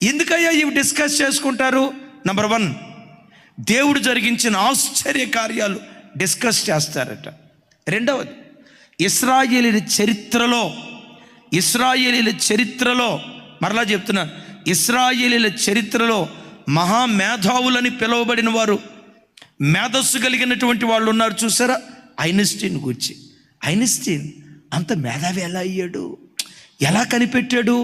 ఎందుకయ్యా ఇవి డిస్కస్ చేసుకుంటారు? నంబర్ 1, దేవుడు జరిగించిన ఆశ్చర్య కార్యాలు డిస్కస్ చేస్తారట. రెండవది, ఇశ్రాయేలీల చరిత్రలో మరలా చెప్తున్నాను, ఇశ్రాయేలీల చరిత్రలో మహామేధావులని పిలువబడిన వారు, మేధస్సు కలిగినటువంటి వాళ్ళు ఉన్నారు చూసారా? ఐన్స్టీన్ అంత మేధావి ఎలా అయ్యాడు, ఎలా కనిపెట్టాడు?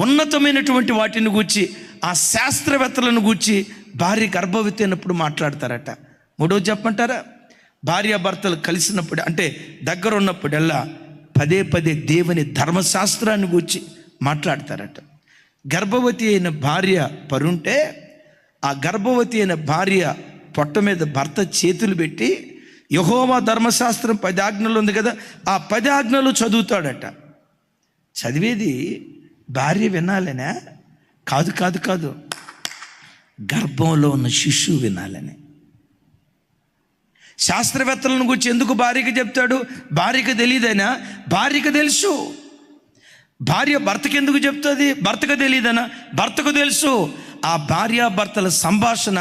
ఉన్నతమైనటువంటి వాటిని గూర్చి, ఆ శాస్త్రవేత్తలను గూర్చి భార్య గర్భవతి అయినప్పుడు మాట్లాడతారట. మూడోది చెప్పమంటారా? భార్యాభర్తలు కలిసినప్పుడు, అంటే దగ్గర ఉన్నప్పుడల్లా పదే దేవుని ధర్మశాస్త్రాన్ని గూర్చి మాట్లాడతారట. గర్భవతి అయిన భార్య పరుంటే, ఆ గర్భవతి అయిన భార్య పొట్ట మీద భర్త చేతులు పెట్టి యెహోవా ధర్మశాస్త్రం 10 ఆజ్ఞలు ఉంది కదా, ఆ 10 ఆజ్ఞలు చదువుతాడట. చదివేది భార్య వినాలనే? కాదు, గర్భంలో ఉన్న శిశువు వినాలని. శాస్త్రవేత్తలను గురించి ఎందుకు భార్యకి చెప్తాడు? భార్యకి తెలియదైనా? భార్యకు తెలుసు. భార్య భర్తకి ఎందుకు చెప్తుంది? భర్తకు తెలియదనా? భర్తకు తెలుసు. ఆ భార్యాభర్తల సంభాషణ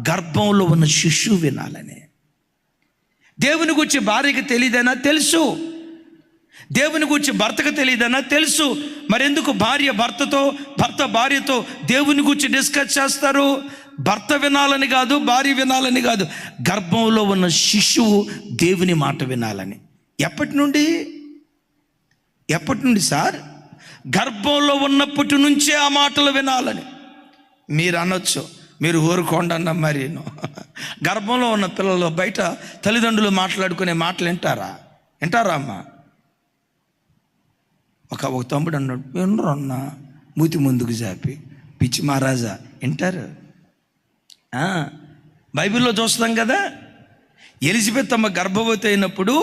గర్భంలో ఉన్న శిశువు వినాలని. దేవుని గురించి భార్యకి తెలియదనా? తెలుసు. దేవుని గురించి భర్తకు తెలియదనా? తెలుసు. మరెందుకు భర్త భార్యతో దేవుని గురించి డిస్కస్ చేస్తారు? భర్త వినాలని కాదు, భార్య వినాలని కాదు, గర్భంలో ఉన్న శిశువు దేవుని మాట వినాలని. ఎప్పటి నుండి సార్? గర్భంలో ఉన్నప్పటి నుంచే ఆ మాటలు వినాలని. మీరు అనొచ్చు, మీరు ఊరుకోండి అన్న. మరి గర్భంలో ఉన్న పిల్లలు బయట తల్లిదండ్రులు మాట్లాడుకునే మాటలు వింటారా అమ్మా? ఒక తమ్ముడు అన్నాడు, వినరు అన్న, మూతి ముందుకు చాపి, పిచ్చి మహారాజా వింటారు. బైబిల్లో చూస్తాం కదా, ఎలిజబెత్ అమ్మ గర్భవతి అయినప్పుడు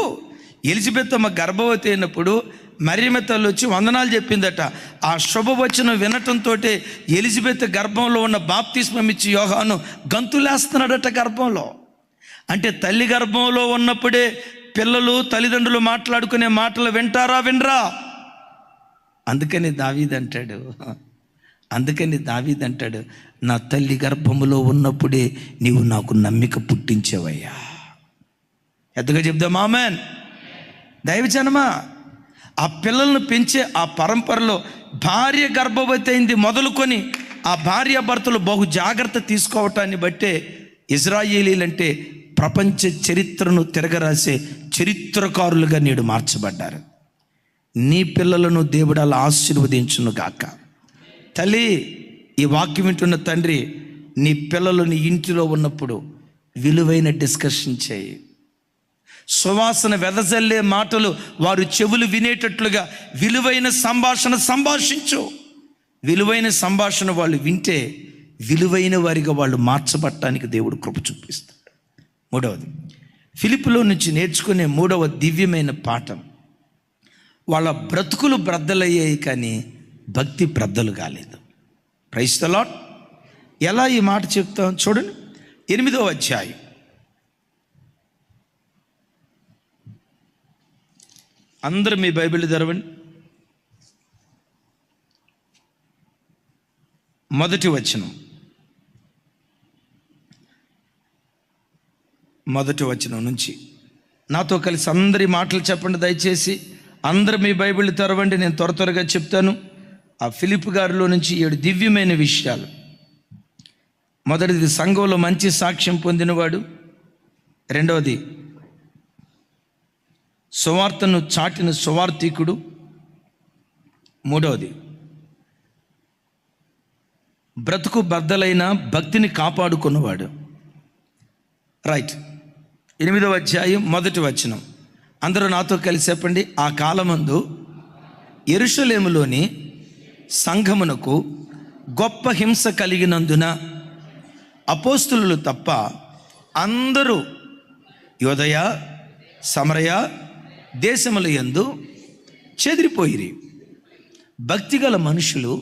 మరియమ్మ తల్లి వచ్చి వందనాలు చెప్పిందట. ఆ శుభవచనం వినటంతో ఎలిజబెత్ గర్భంలో ఉన్న బాప్తిస్మం ఇచ్చి యోహాను గంతులేస్తున్నాడట గర్భంలో. అంటే తల్లి గర్భంలో ఉన్నప్పుడే పిల్లలు తల్లిదండ్రులు మాట్లాడుకునే మాటలు వినరా? అందుకని దావీదు అంటాడు, నా తల్లి గర్భములో ఉన్నప్పుడే నీవు నాకు నమ్మిక పుట్టించేవయ్యా. ఎద్దుగా చెప్దాం ఆమేన్. దైవజనమా, ఆ పిల్లలను పెంచే ఆ పరంపరలో భార్య గర్భవతి అయింది మొదలుకొని ఆ భార్యాభర్తలు బహు జాగ్రత్త తీసుకోవటాన్ని బట్టే ఇశ్రాయేలీలంటే ప్రపంచ చరిత్రను తిరగరాసే చరిత్రకారులుగా నేడు మార్చబడ్డారు. నీ పిల్లలను దేవుడు అలా ఆశీర్వదించును గాక. తల్లి, ఈ వాక్యం వింటున్న తండ్రి, నీ పిల్లలు నీ ఇంటిలో ఉన్నప్పుడు విలువైన డిస్కషన్ చేయి. సువాసన వెదజల్లే మాటలు వారు చెవులు వినేటట్లుగా విలువైన సంభాషించు. విలువైన సంభాషణ వాళ్ళు వింటే విలువైన వారిగా వాళ్ళు మార్చబడటానికి దేవుడు కృప చూపిస్తాడు. మూడవది, ఫిలిప్పులో నుంచి నేర్చుకునే 3వ దివ్యమైన పాఠం, వాళ్ళ బ్రతుకులు బ్రద్దలయ్యాయి కానీ భక్తి బ్రద్దలు కాలేదు. Praise the lord. ఎలా ఈ మాట చెప్తాం చూడండి. 8వ అధ్యాయం అందరూ మీ బైబిల్ తెరవండి. మొదటి వచనం నుంచి నాతో కలిసి అందరి మాటలు చెప్పండి దయచేసి. అందరూ మీ బైబిల్ తెరవండి, నేను త్వరగా చెప్తాను. ఆ ఫిలిప్ గారిలో నుంచి 7 దివ్యమైన విషయాలు. మొదటిది, సంఘంలో మంచి సాక్ష్యం పొందినవాడు. రెండవది, సువార్తను చాటిన సువార్థికుడు. మూడవది, బ్రతుకు బద్దలైన భక్తిని కాపాడుకున్నవాడు. రైట్. 8వ అధ్యాయం 1వ వచనం. అందరూ నాతో కలిసి చెప్పండి. ఆ కాలమందు యెరూషలేములోని సంఘమునకు గొప్ప హింస కలిగినందున అపోస్తులు తప్ప అందరూ యోదయ సమరయ దేశముల యందు చెదిరిపోయిరి. భక్తిగల మనుషులు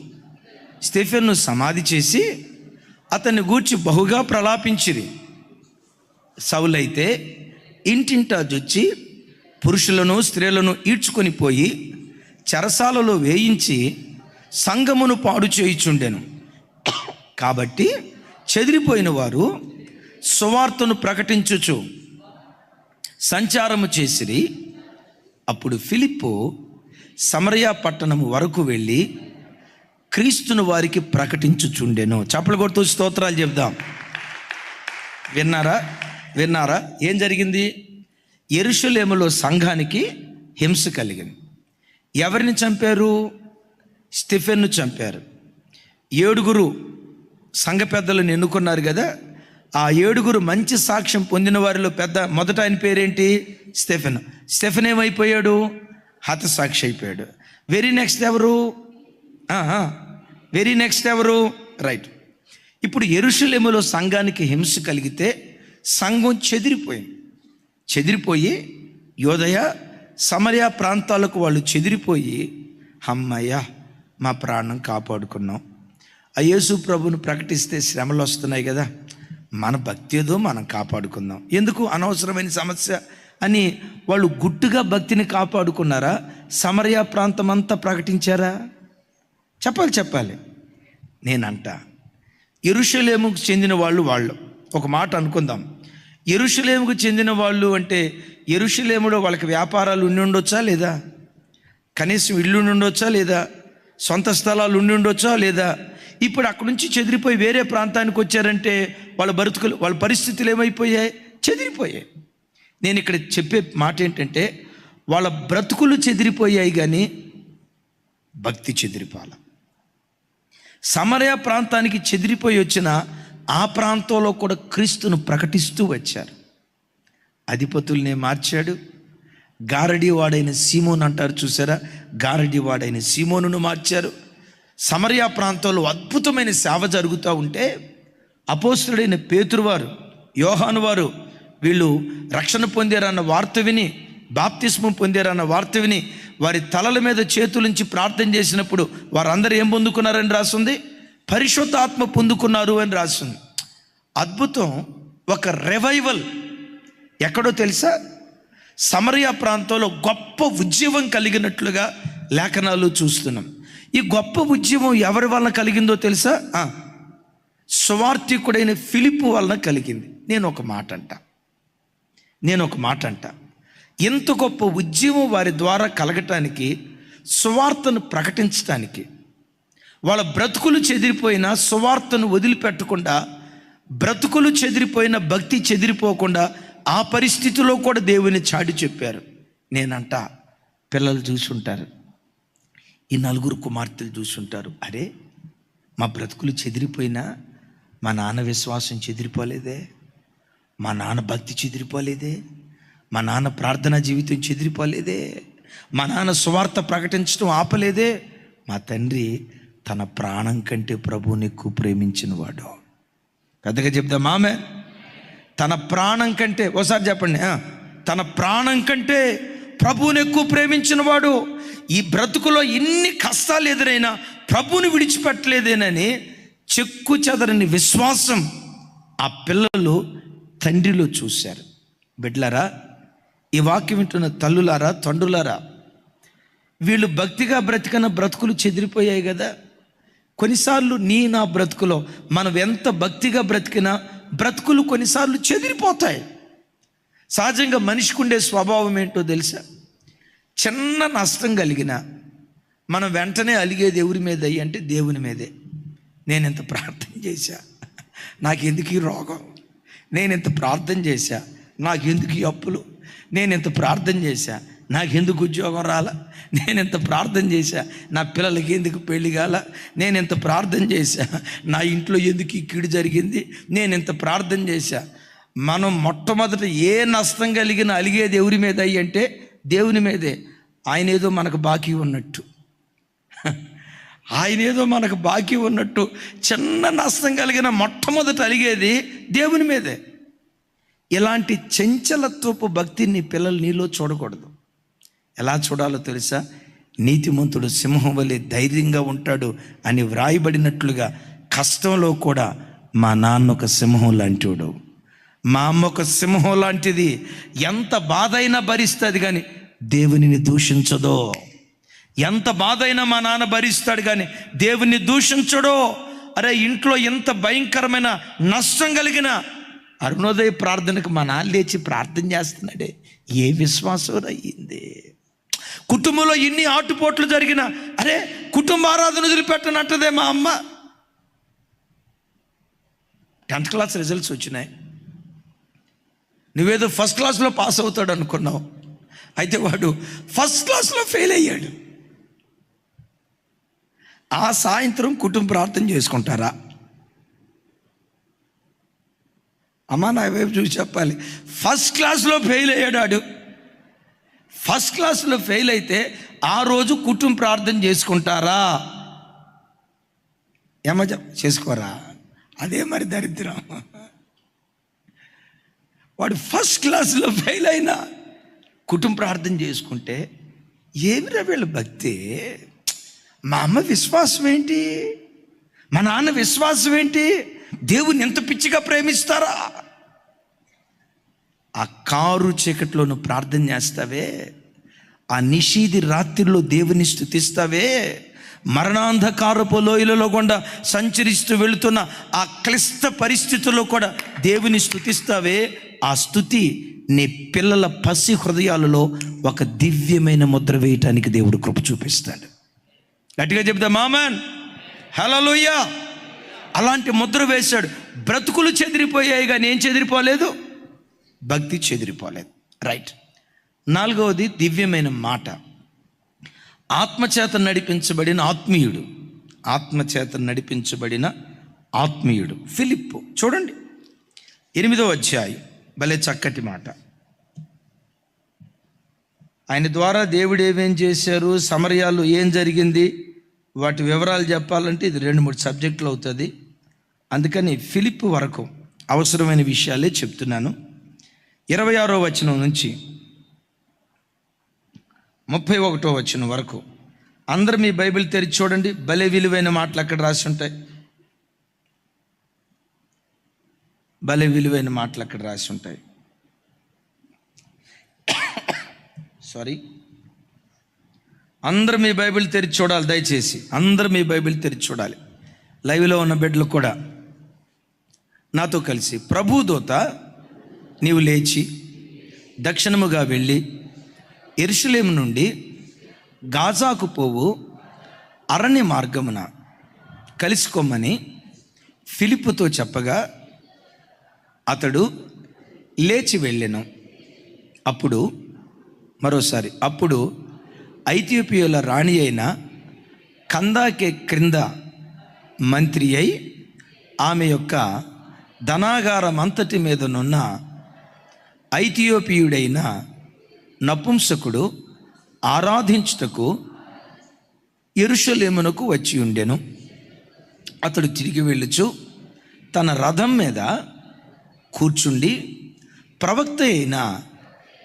స్టెఫెన్ను సమాధి చేసి అతన్ని గూర్చి బహుగా ప్రలాపించిరి. సౌలైతే ఇంటింటా జొచ్చి పురుషులను స్త్రీలను ఈడ్చుకొని పోయి చెరసాలలో వేయించి సంఘమును పాడు చేయుచుండెను. కాబట్టి చెదిరిపోయిన వారు సువార్తను ప్రకటించుచు సంచారము చేసిరి. అప్పుడు ఫిలిప్పు సమరయ పట్టణము వరకు వెళ్ళి క్రీస్తును వారికి ప్రకటించుచుండెను. చప్పలు కొడుతూ స్తోత్రాలు చెప్దాం. విన్నారా ఏం జరిగింది? యెరూషలేములో సంఘానికి హింస కలిగింది. ఎవరిని చంపారు? స్టెఫెన్ను చంపారు. 7 సంఘ పెద్దలను ఎన్నుకున్నారు కదా. ఆ 7 మంచి సాక్ష్యం పొందిన వారిలో మొదట ఆయన పేరేంటి? స్టెఫెన్. స్టెఫెన్ ఏమైపోయాడు? హతసాక్షి అయిపోయాడు. వెరీ నెక్స్ట్ ఎవరు? రైట్. ఇప్పుడు యెరూషలేములో సంఘానికి హింస కలిగితే సంఘం చెదిరిపోయి యోదయ సమరయ ప్రాంతాలకు వాళ్ళు చెదిరిపోయి, అమ్మయ్య మా ప్రాణం కాపాడుకున్నాం, ఆ యేసు ప్రభువును ప్రకటిస్తే శ్రమలు వస్తున్నాయి కదా, మన భక్తి ఏదో మనం కాపాడుకుందాం, ఎందుకు అనవసరమైన సమస్య అని వాళ్ళు గుట్టుగా భక్తిని కాపాడుకున్నారా? సమరయ ప్రాంతం అంతా ప్రకటించారా? చెప్పాలి. నేనంట యెరూషలేముకు చెందిన వాళ్ళు ఒక మాట అనుకుందాం. యెరూషలేముకు చెందిన వాళ్ళు అంటే యెరూషలేములో వాళ్ళకి వ్యాపారాలు ఉండి ఉండొచ్చా లేదా? కనీసం ఇల్లు ఉండి ఉండొచ్చా లేదా? సొంత స్థలాలు ఉండి ఉండొచ్చా లేదా? ఇప్పుడు అక్కడి నుంచి చెదిరిపోయి వేరే ప్రాంతానికి వచ్చారంటే వాళ్ళ పరిస్థితులు ఏమైపోయాయి? చెదిరిపోయాయి. నేను ఇక్కడ చెప్పే మాట ఏంటంటే, వాళ్ళ బ్రతుకులు చెదిరిపోయాయి కానీ భక్తి చెదిరిపోల. సమరయ ప్రాంతానికి చెదిరిపోయి వచ్చిన ఆ ప్రాంతంలో కూడా క్రీస్తును ప్రకటిస్తూ వచ్చారు. అధిపతుల్నే మార్చాడు. గారడీవాడైన సీమోను అంటారు చూసారా, గారడీవాడైన సీమోనును మార్చారు. సమరయ ప్రాంతంలో అద్భుతమైన సేవ జరుగుతూ ఉంటే అపోస్తలుడైన పేతురు వారు, యోహాను వారు వీళ్ళు రక్షణ పొందారన్న వార్త విని, బాప్తిస్మం పొందారన్న వార్త విని వారి తలల మీద చేతులుంచి ప్రార్థన చేసినప్పుడు వారందరూ ఏం పొందుకున్నారని రాస్తుంది? పరిశుద్ధాత్మ పొందుకున్నారు అని రాస్తుంది. అద్భుతం. ఒక రివైవల్ ఎక్కడో తెలుసా? సమరయ ప్రాంతంలో గొప్ప ఉద్యమం కలిగినట్లుగా లేఖనాలు చూస్తున్నాం. ఈ గొప్ప ఉద్యమం ఎవరి వలన కలిగిందో తెలుసా? సువార్తికుడైన ఫిలిప్పు వలన కలిగింది. నేను ఒక మాట అంట ఎంత గొప్ప ఉద్యమం వారి ద్వారా కలగటానికి, సువార్తను ప్రకటించటానికి, వాళ్ళ బ్రతుకులు చెదిరిపోయిన సువార్తను వదిలిపెట్టకుండా, బ్రతుకులు చెదిరిపోయిన భక్తి చెదిరిపోకుండా ఆ పరిస్థితిలో కూడా దేవుని చాటి చెప్పారు. నేనంట పిల్లలు చూసుంటారు, ఈ 4 కుమార్తెలు చూసుంటారు, అరే మా బ్రతుకులు చెదిరిపోయినా మా నాన్న విశ్వాసం చెదిరిపోలేదే, మా నాన్న భక్తి చెదిరిపోలేదే, మా నాన్న ప్రార్థనా జీవితం చెదిరిపోలేదే, మా నాన్న సువార్త ప్రకటించడం ఆపలేదే, మా తండ్రి తన ప్రాణం కంటే ప్రభువుని ఎక్కువ ప్రేమించిన వాడు. పెద్దగా చెప్దాం ఆమె. తన ప్రాణం కంటే, ఓసారి చెప్పండి, తన ప్రాణం కంటే ప్రభువుని ఎక్కువ ప్రేమించిన వాడు. ఈ బ్రతుకులో ఎన్ని కష్టాలు ఎదురైనా ప్రభువుని విడిచిపెట్టలేదేనని చెక్కు చెదరని విశ్వాసం ఆ పిల్లలు తండ్రిలో చూశారు. బిడ్డలారా, ఈ వాక్యం వింటున్న తల్లులారా, తండ్రులారా, వీళ్ళు భక్తిగా బ్రతికన బ్రతుకులు చెదిరిపోయాయి కదా. కొన్నిసార్లు నా బ్రతుకులో మనం ఎంత భక్తిగా బ్రతికినా బ్రతుకులు కొన్నిసార్లు చెదిరిపోతాయి. సహజంగా మనిషికి ఉండే స్వభావం ఏంటో తెలుసా? చిన్న నష్టం కలిగినా మనం వెంటనే అలిగేది ఎవరి మీద అంటే దేవుని మీదే. నేను ఎంత ప్రార్థన చేశా, నాకెందుకు ఈ రోగం, నేను ఎంత ప్రార్థన చేశా, నాకెందుకు ఈ అప్పులు, నేను ఎంత ప్రార్థన చేశా, నాకెందుకు ఉద్యోగం రాలా, నేను ఎంత ప్రార్థన చేశా, నా పిల్లలకి ఎందుకు పెళ్లి కాల, నేను ఎంత ప్రార్థన చేశా, నా ఇంట్లో ఎందుకు ఈ కీడు జరిగింది, నేను ఎంత ప్రార్థన చేశా. మనం మొట్టమొదట ఏ నష్టం కలిగిన అలిగేది ఎవరి మీద అంటే దేవుని మీదే. ఆయన ఏదో మనకు బాకీ ఉన్నట్టు చిన్న నష్టం కలిగిన మొట్టమొదట అలిగేది దేవుని మీదే. ఇలాంటి చంచలత్వపు భక్తిని పిల్లలు నీలో చూడకూడదు. ఎలా చూడాలో తెలుసా? నీతిమంతుడు సింహం వలె ధైర్యంగా ఉంటాడు అని వ్రాయబడినట్లుగా కష్టంలో కూడా మా నాన్న ఒక సింహం లాంటివాడు, మా అమ్మ ఒక సింహం లాంటిది. ఎంత బాధ అయినా భరిస్తుంది కానీ దేవునిని దూషించదో. ఎంత బాధ అయినా మా నాన్న భరిస్తాడు కానీ దేవుని దూషించడో. అరే ఇంట్లో ఎంత భయంకరమైన నష్టం కలిగిన అరుణోదయ ప్రార్థనకు మా నాన్న లేచి ప్రార్థన చేస్తున్నాడే, ఏ విశ్వాసం అయ్యింది. కుటుంబంలో ఇన్ని ఆటుపోట్లు జరిగిన, అరే కుటుంబ ఆరాధన వదిలిపెట్టనట్టదే మా అమ్మ. 10th క్లాస్ రిజల్ట్స్ వచ్చినాయి, నువ్వేదో ఫస్ట్ క్లాస్లో పాస్ అవుతాడు అనుకున్నావు, అయితే వాడు ఫస్ట్ క్లాస్లో ఫెయిల్ అయ్యాడు. ఆ సాయంత్రం కుటుంబ ప్రార్థన చేసుకుంటారా? అమ్మా నా వైపు చూసి చెప్పాలి, ఫస్ట్ క్లాస్లో ఫెయిల్ అయ్యాడు వాడు. ఫస్ట్ క్లాస్లో ఫెయిల్ అయితే ఆ రోజు కుటుంబ ప్రార్థన చేసుకుంటారా? ఏమో చేసుకోరా? అదే మరి దరిద్రం. వాడు ఫస్ట్ క్లాస్లో ఫెయిల్ అయినా కుటుంబ ప్రార్థన చేసుకుంటే ఏమిరా వీళ్ళ భక్తి. మా అమ్మ విశ్వాసం ఏంటి, మా నాన్న విశ్వాసం ఏంటి, దేవుని ఎంత పిచ్చిగా ప్రేమిస్తారా? ఆ కారు చీకట్లో నువ్వు ప్రార్థన చేస్తావే, ఆ నిషీది రాత్రిలో దేవుని స్తుతిస్తావే, మరణాంధకారపు లోయలలో గుండా సంచరిస్తూ వెళుతున్న ఆ క్లిష్ట పరిస్థితుల్లో కూడా దేవుని స్తుతిస్తావే, ఆ స్తుతి నీ పిల్లల పసి హృదయాలలో ఒక దివ్యమైన ముద్ర వేయటానికి దేవుడు కృప చూపిస్తాడు. గట్టిగా చెప్తాం ఆమేన్, హల్లెలూయా. అలాంటి ముద్ర వేశాడు. బ్రతుకులు చెదిరిపోయాయి కానీ ఏం చెదిరిపోలేదు, భక్తి చెదిరిపోలేదు. రైట్. 4వది దివ్యమైన మాట. ఆత్మచేత నడిపించబడిన ఆత్మీయుడు. ఆత్మచేత నడిపించబడిన ఆత్మీయుడు ఫిలిప్పు. చూడండి 8వ అధ్యాయం, భలే చక్కటి మాట. ఆయన ద్వారా దేవుడు ఏమేం చేశారు, సమరయాలు ఏం జరిగింది, వాటి వివరాలు చెప్పాలంటే ఇది 2-3 సబ్జెక్టులు అవుతుంది. అందుకని ఫిలిప్పు వరకు అవసరమైన విషయాలే చెప్తున్నాను. 26వ వచనం నుంచి 31వ వచనం వరకు అందరూ మీ బైబిల్ తెరిచి చూడండి. భలే విలువైన మాటలు అక్కడ రాసి ఉంటాయి. భలే విలువైన మాటలు అక్కడ రాసి ఉంటాయి. సారీ, అందరూ మీ బైబిల్ తెరిచి చూడాలి. దయచేసి అందరూ మీ బైబిల్ తెరిచి చూడాలి. లైవ్లో ఉన్న బిడ్డలు కూడా నాతో కలిసి. ప్రభుదూత నీవు లేచి దక్షిణముగా వెళ్ళి యెరూషలేము నుండి గాజాకు పోవు అరణ్య మార్గమున కలుసుకోమని ఫిలిప్పుతో చెప్పగా అతడు లేచి వెళ్ళెను. అప్పుడు మరోసారి అప్పుడు ఐథియోపియాల రాణి అయిన కందాకే క్రింద మంత్రి అయి ఆమె యొక్క ధనాగారం అంతటి మీదనున్న ఐథియోపియుడైన నపుంసకుడు ఆరాధించుటకు యెరూషలేమునకు వచ్చి ఉండెను. అతడు తిరిగి వెళ్ళుచు తన రథం మీద కూర్చుండి ప్రవక్త అయిన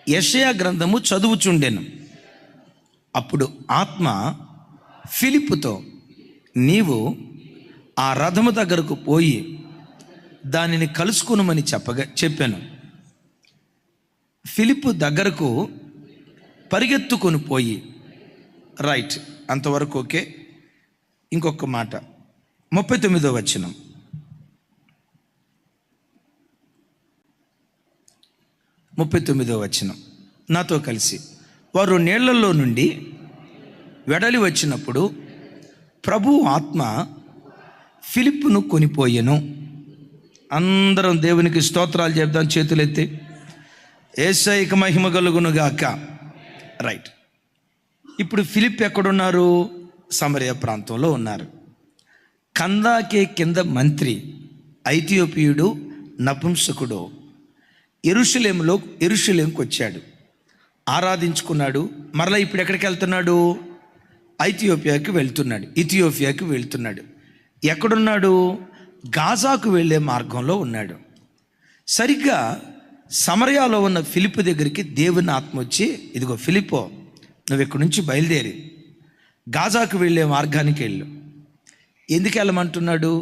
యెషయా గ్రంథము చదువుచుండెను. అప్పుడు ఆత్మ ఫిలిప్పుతో నీవు ఆ రథము దగ్గరకు పోయి దానిని కలుసుకునమని చెప్పాను. ఫిలిప్పు దగ్గరకు పరిగెత్తుకొని పోయి, రైట్, అంతవరకు ఓకే. ఇంకొక మాట 39వ వచనం. నాతో కలిసి. వారు నీళ్లలో నుండి వెడలి వచ్చినప్పుడు ప్రభు ఆత్మ ఫిలిప్పును కొనిపోయెను. అందరం దేవునికి స్తోత్రాలు చెప్దాం, చేతులెత్తి. యేసయ్యకు మహిమ కలుగును గాక. రైట్. ఇప్పుడు ఫిలిప్ ఎక్కడున్నారు? సమరయ ప్రాంతంలో ఉన్నారు. కందాకే కింద మంత్రి ఐథియోపియుడు నపుంసకుడు యెరూషలేముకి వచ్చాడు, ఆరాధించుకున్నాడు. మరలా ఇప్పుడు ఎక్కడికి వెళ్తున్నాడు? ఇథియోపియాకి వెళ్తున్నాడు. ఎక్కడున్నాడు? గాజాకు వెళ్ళే మార్గంలో ఉన్నాడు. సరిగ్గా సమరయాలో ఉన్న ఫిలిప్పు దగ్గరికి దేవుని ఆత్మ వచ్చి, ఇదిగో ఫిలిప్పో, నువ్వు ఇక్కడి నుంచి బయలుదేరి గాజాకు వెళ్ళే మార్గానికి వెళ్ళు. ఎందుకు వెళ్ళమంటున్నాడు?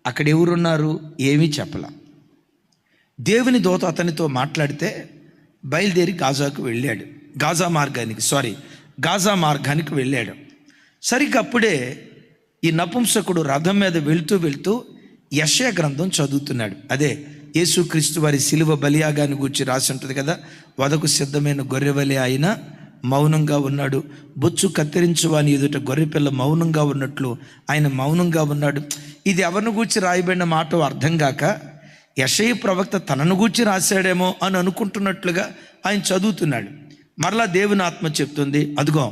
అక్కడ ఎవరున్నారు? ఏమీ చెప్పలా. దేవుని దూత అతనితో మాట్లాడితే బయలుదేరి గాజా మార్గానికి వెళ్ళాడు. సరిగ్గా అప్పుడే ఈ నపుంసకుడు రథం మీద వెళ్తూ యెషయా గ్రంథం చదువుతున్నాడు. అదే యేసుక్రీస్తు వారి శిలువ బలియాగాన్ని గూర్చి రాసి ఉంటుంది కదా, వధకు సిద్ధమైన గొర్రెవలె ఆయన మౌనంగా ఉన్నాడు, బొచ్చు కత్తిరించువాని ఎదుట గొర్రెపిల్ల మౌనంగా ఉన్నట్లు ఆయన మౌనంగా ఉన్నాడు. ఇది ఎవరిని గూర్చి రాయబడిన మాట అర్థం కాక యెషయా ప్రవక్త తనను గూర్చి రాశాడేమో అని అనుకుంటున్నట్లుగా ఆయన చదువుతున్నాడు. మరలా దేవుని ఆత్మ చెప్తుంది, అదిగో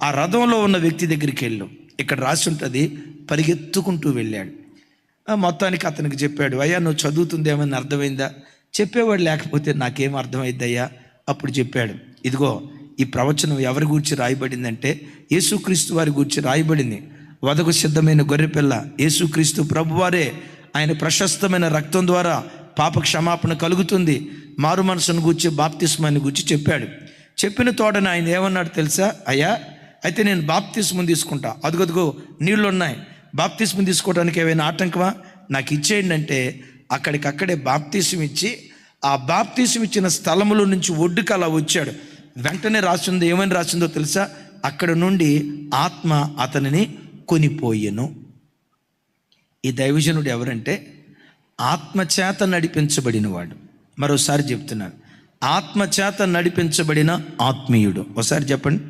ఆ రథంలో ఉన్న వ్యక్తి దగ్గరికి వెళ్ళు, ఇక్కడ రాసి ఉంటుంది. పరిగెత్తుకుంటూ వెళ్ళాడు. మొత్తానికి అతనికి చెప్పాడు, అయ్యా నువ్వు చదువుతుంది ఏమని అర్థమైందా? చెప్పేవాడు లేకపోతే నాకేం అర్థమైద్దయ్యా? అప్పుడు చెప్పాడు, ఇదిగో ఈ ప్రవచనం ఎవరి గూర్చి రాయబడిందంటే యేసుక్రీస్తు వారి గూర్చి రాయబడింది. వధకు సిద్ధమైన గొర్రెపిల్ల యేసుక్రీస్తు ప్రభువారే. ఆయన ప్రశస్తమైన రక్తం ద్వారా పాప క్షమాపణ కలుగుతుంది. మారు మనసును గూర్చి బాప్తిస్మాన్ని గూర్చి చెప్పాడు. చెప్పిన తోడని ఆయన ఏమన్నాడు తెలుసా? అయ్యా అయితే నేను బాప్తిస్మం తీసుకుంటా, అదుగదుగో నీళ్ళు ఉన్నాయి, బాప్తిస్మం తీసుకోవడానికి ఏమైనా ఆటంకమా? నాకు ఇచ్చేయండి అంటే అక్కడికక్కడే బాప్తిస్మం ఇచ్చి ఆ బాప్తిస్మం ఇచ్చిన స్థలములో నుంచి ఒడ్డుకు అలా వచ్చాడు. వెంటనే రాసిందో ఏమని రాసిందో తెలుసా? అక్కడ నుండి ఆత్మ అతనిని కొనిపోయెను. ఈ దైవజనుడు ఎవరంటే ఆత్మచేత నడిపించబడిన వాడు. మరోసారి చెప్తున్నాను, ఆత్మచేత నడిపించబడిన ఆత్మీయుడు. ఒకసారి చెప్పండి,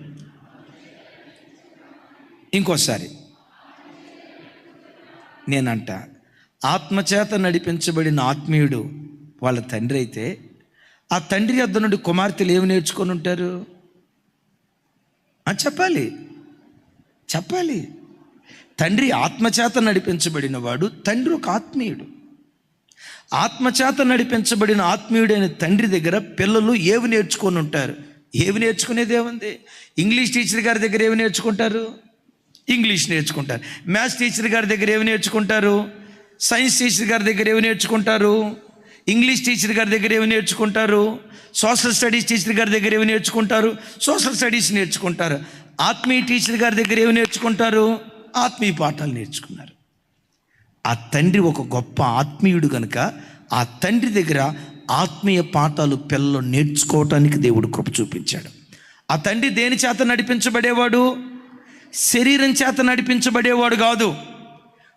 ఇంకోసారి నేనంట. ఆత్మచేత నడిపించబడిన ఆత్మీయుడు వాళ్ళ తండ్రి అయితే ఆ తండ్రి వద్ద నుండి కుమార్తెలు ఏమి నేర్చుకొని ఉంటారు? చెప్పాలి. తండ్రి ఆత్మచేత నడిపించబడిన వాడు, తండ్రి ఒక ఆత్మీయుడు. ఆత్మచేత నడిపించబడిన ఆత్మీయుడైన తండ్రి దగ్గర పిల్లలు ఏవి నేర్చుకొని ఉంటారు? ఏవి నేర్చుకునేది ఏముంది? ఇంగ్లీష్ టీచర్ గారి దగ్గర ఏమి నేర్చుకుంటారు? ఇంగ్లీష్ నేర్చుకుంటారు. మ్యాథ్స్ టీచర్ గారి దగ్గర ఏమి నేర్చుకుంటారు? సైన్స్ టీచర్ గారి దగ్గర ఏమి నేర్చుకుంటారు? ఇంగ్లీష్ టీచర్ గారి దగ్గర ఏమి నేర్చుకుంటారు? సోషల్ స్టడీస్ టీచర్ గారి దగ్గర ఏమి నేర్చుకుంటారు? సోషల్ స్టడీస్ నేర్చుకుంటారు. ఆత్మీయ టీచర్ గారి దగ్గర ఏమి నేర్చుకుంటారు? ఆత్మీయ పాఠాలు నేర్చుకున్నారు. ఆ తండ్రి ఒక గొప్ప ఆత్మీయుడు కనుక ఆ తండ్రి దగ్గర ఆత్మీయ పాఠాలు పిల్లలు నేర్చుకోవటానికి దేవుడు కృప చూపించాడు. ఆ తండ్రి దేని చేత నడిపించబడేవాడు? శరీరం చేత నడిపించబడేవాడు కాదు,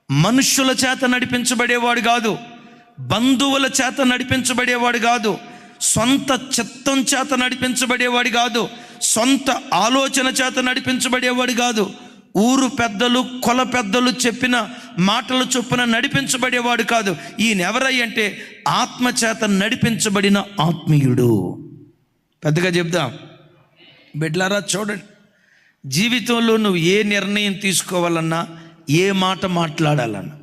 మనుష్యుల చేత నడిపించబడేవాడు కాదు, బంధువుల చేత నడిపించబడేవాడు కాదు, సొంత చిత్తం చేత నడిపించబడేవాడు కాదు, సొంత ఆలోచన చేత నడిపించబడేవాడు కాదు, ఊరు పెద్దలు కుల పెద్దలు చెప్పిన మాటల చొప్పున నడిపించబడేవాడు కాదు. ఈయన ఎవరై అంటే ఆత్మచేత నడిపించబడిన ఆత్మీయుడు. పెద్దగా చెప్దాం. బిడ్డలారా చూడండి, జీవితంలో నువ్వు ఏ నిర్ణయం తీసుకోవాలన్నా, ఏ మాట మాట్లాడాలన్నా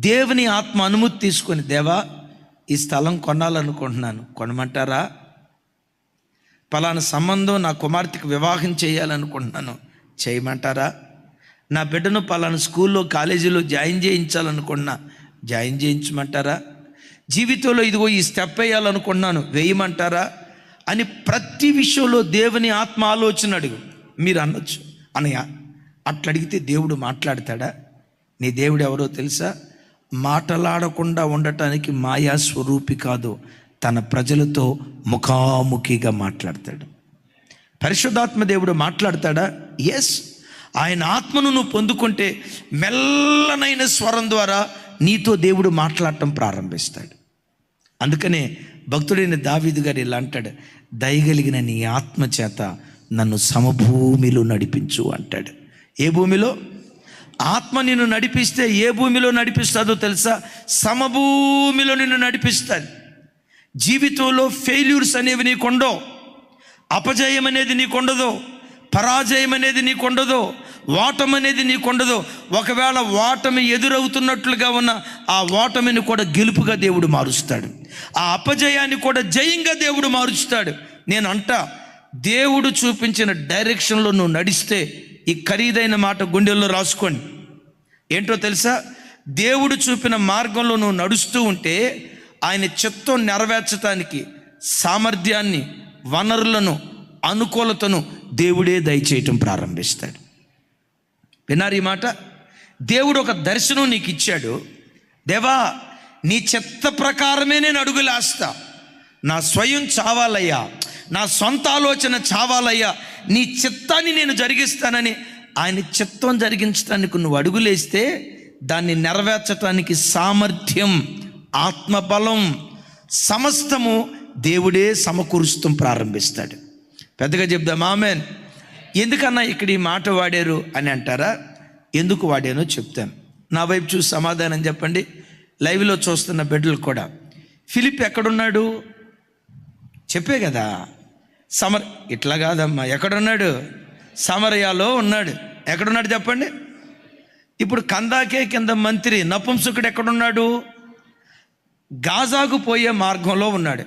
దేవుని ఆత్మ అనుమతి తీసుకొని, దేవా ఈ స్థలం కొనాలనుకుంటున్నాను, కొనమంటారా? పలానా సంబంధం నా కుమార్తెకు వివాహం చేయాలనుకుంటున్నాను, చేయమంటారా? నా బిడ్డను పలానా స్కూల్లో కాలేజీలో జాయిన్ చేయించాలనుకున్నా, జాయిన్ చేయించమంటారా? జీవితంలో ఇదిగో ఈ స్టెప్ వేయాలనుకున్నాను, వేయమంటారా? అని ప్రతి విషయంలో దేవుని ఆత్మ ఆలోచన అడుగు. మీరు అనొచ్చు, అనయ్య అట్లా అడిగితే దేవుడు మాట్లాడతాడా? నీ దేవుడు ఎవరో తెలుసా? మాటలాడకుండా ఉండటానికి మాయా స్వరూపి కాదు, తన ప్రజలతో ముఖాముఖిగా మాట్లాడతాడు. పరిశుద్ధాత్మ దేవుడు మాట్లాడతాడా? ఎస్. ఆయన ఆత్మను నువ్వు పొందుకుంటే మెల్లనైన స్వరం ద్వారా నీతో దేవుడు మాట్లాడటం ప్రారంభిస్తాడు. అందుకనే భక్తుడైన దావీదు గారు ఇలా అంటాడు, దయగలిగిన నీ ఆత్మ చేత నన్ను సమభూమిలో నడిపించు అంటాడు. ఏ భూమిలో? ఆత్మ నిన్ను నడిపిస్తే ఏ భూమిలో నడిపిస్తుందో తెలుసా? సమభూమిలో నిన్ను నడిపిస్తుంది. జీవితంలో ఫెయిల్యూర్స్ అనేవి నీకుండవు, అపజయం అనేది నీకుండదు, పరాజయం అనేది నీకుండదు, ఓటమి అనేది నీకుండదు. ఒకవేళ ఓటమి ఎదురవుతున్నట్లుగా ఉన్న ఆ ఓటమిని కూడా గెలుపుగా దేవుడు మారుస్తాడు, ఆ అపజయాన్ని కూడా జయంగా దేవుడు మారుస్తాడు. నేను అంటా, దేవుడు చూపించిన డైరెక్షన్లో నువ్వు నడిస్తే, ఈ ఖరీదైన మాట గుండెల్లో రాసుకోండి. ఏంటో తెలుసా? దేవుడు చూపిన మార్గంలో నువ్వు నడుస్తూ ఉంటే ఆయన చిత్తం నెరవేర్చడానికి సామర్థ్యాన్ని, వనరులను, అనుకూలతను దేవుడే దయచేయటం ప్రారంభిస్తాడు. విన్నారు ఈ మాట? దేవుడు ఒక దర్శనం నీకు ఇచ్చాడు. దేవా నీ చిత్త ప్రకారమే నేను అడుగులేస్తా, నా స్వయం చావాలయ్యా, నా సొంత ఆలోచన చావాలయ్యా, నీ చిత్తాన్ని నేను జరిగిస్తానని ఆయన చిత్తం జరిగించడానికి నువ్వు అడుగులేస్తే దాన్ని నెరవేర్చడానికి సామర్థ్యం, ఆత్మబలం, సమస్తము దేవుడే సమకూరుస్తూ ప్రారంభిస్తాడు. పెద్దగా చెప్దాం ఆమేన్. ఎందుకన్నా ఇక్కడ ఈ మాట వాడారు అని అంటారా? ఎందుకు వాడానో చెప్తాను. నా వైపు చూసి సమాధానం చెప్పండి. లైవ్లో చూస్తున్న బిడ్డలు కూడా. ఫిలిప్ ఎక్కడున్నాడు? చెప్పే కదా, ఇట్లా కాదమ్మా, ఎక్కడున్నాడు? సమరయాలో ఉన్నాడు. ఎక్కడున్నాడు చెప్పండి. ఇప్పుడు కందాకే కింద మంత్రి నపుంసకుడు ఎక్కడున్నాడు? గాజాకు పోయే మార్గంలో ఉన్నాడు.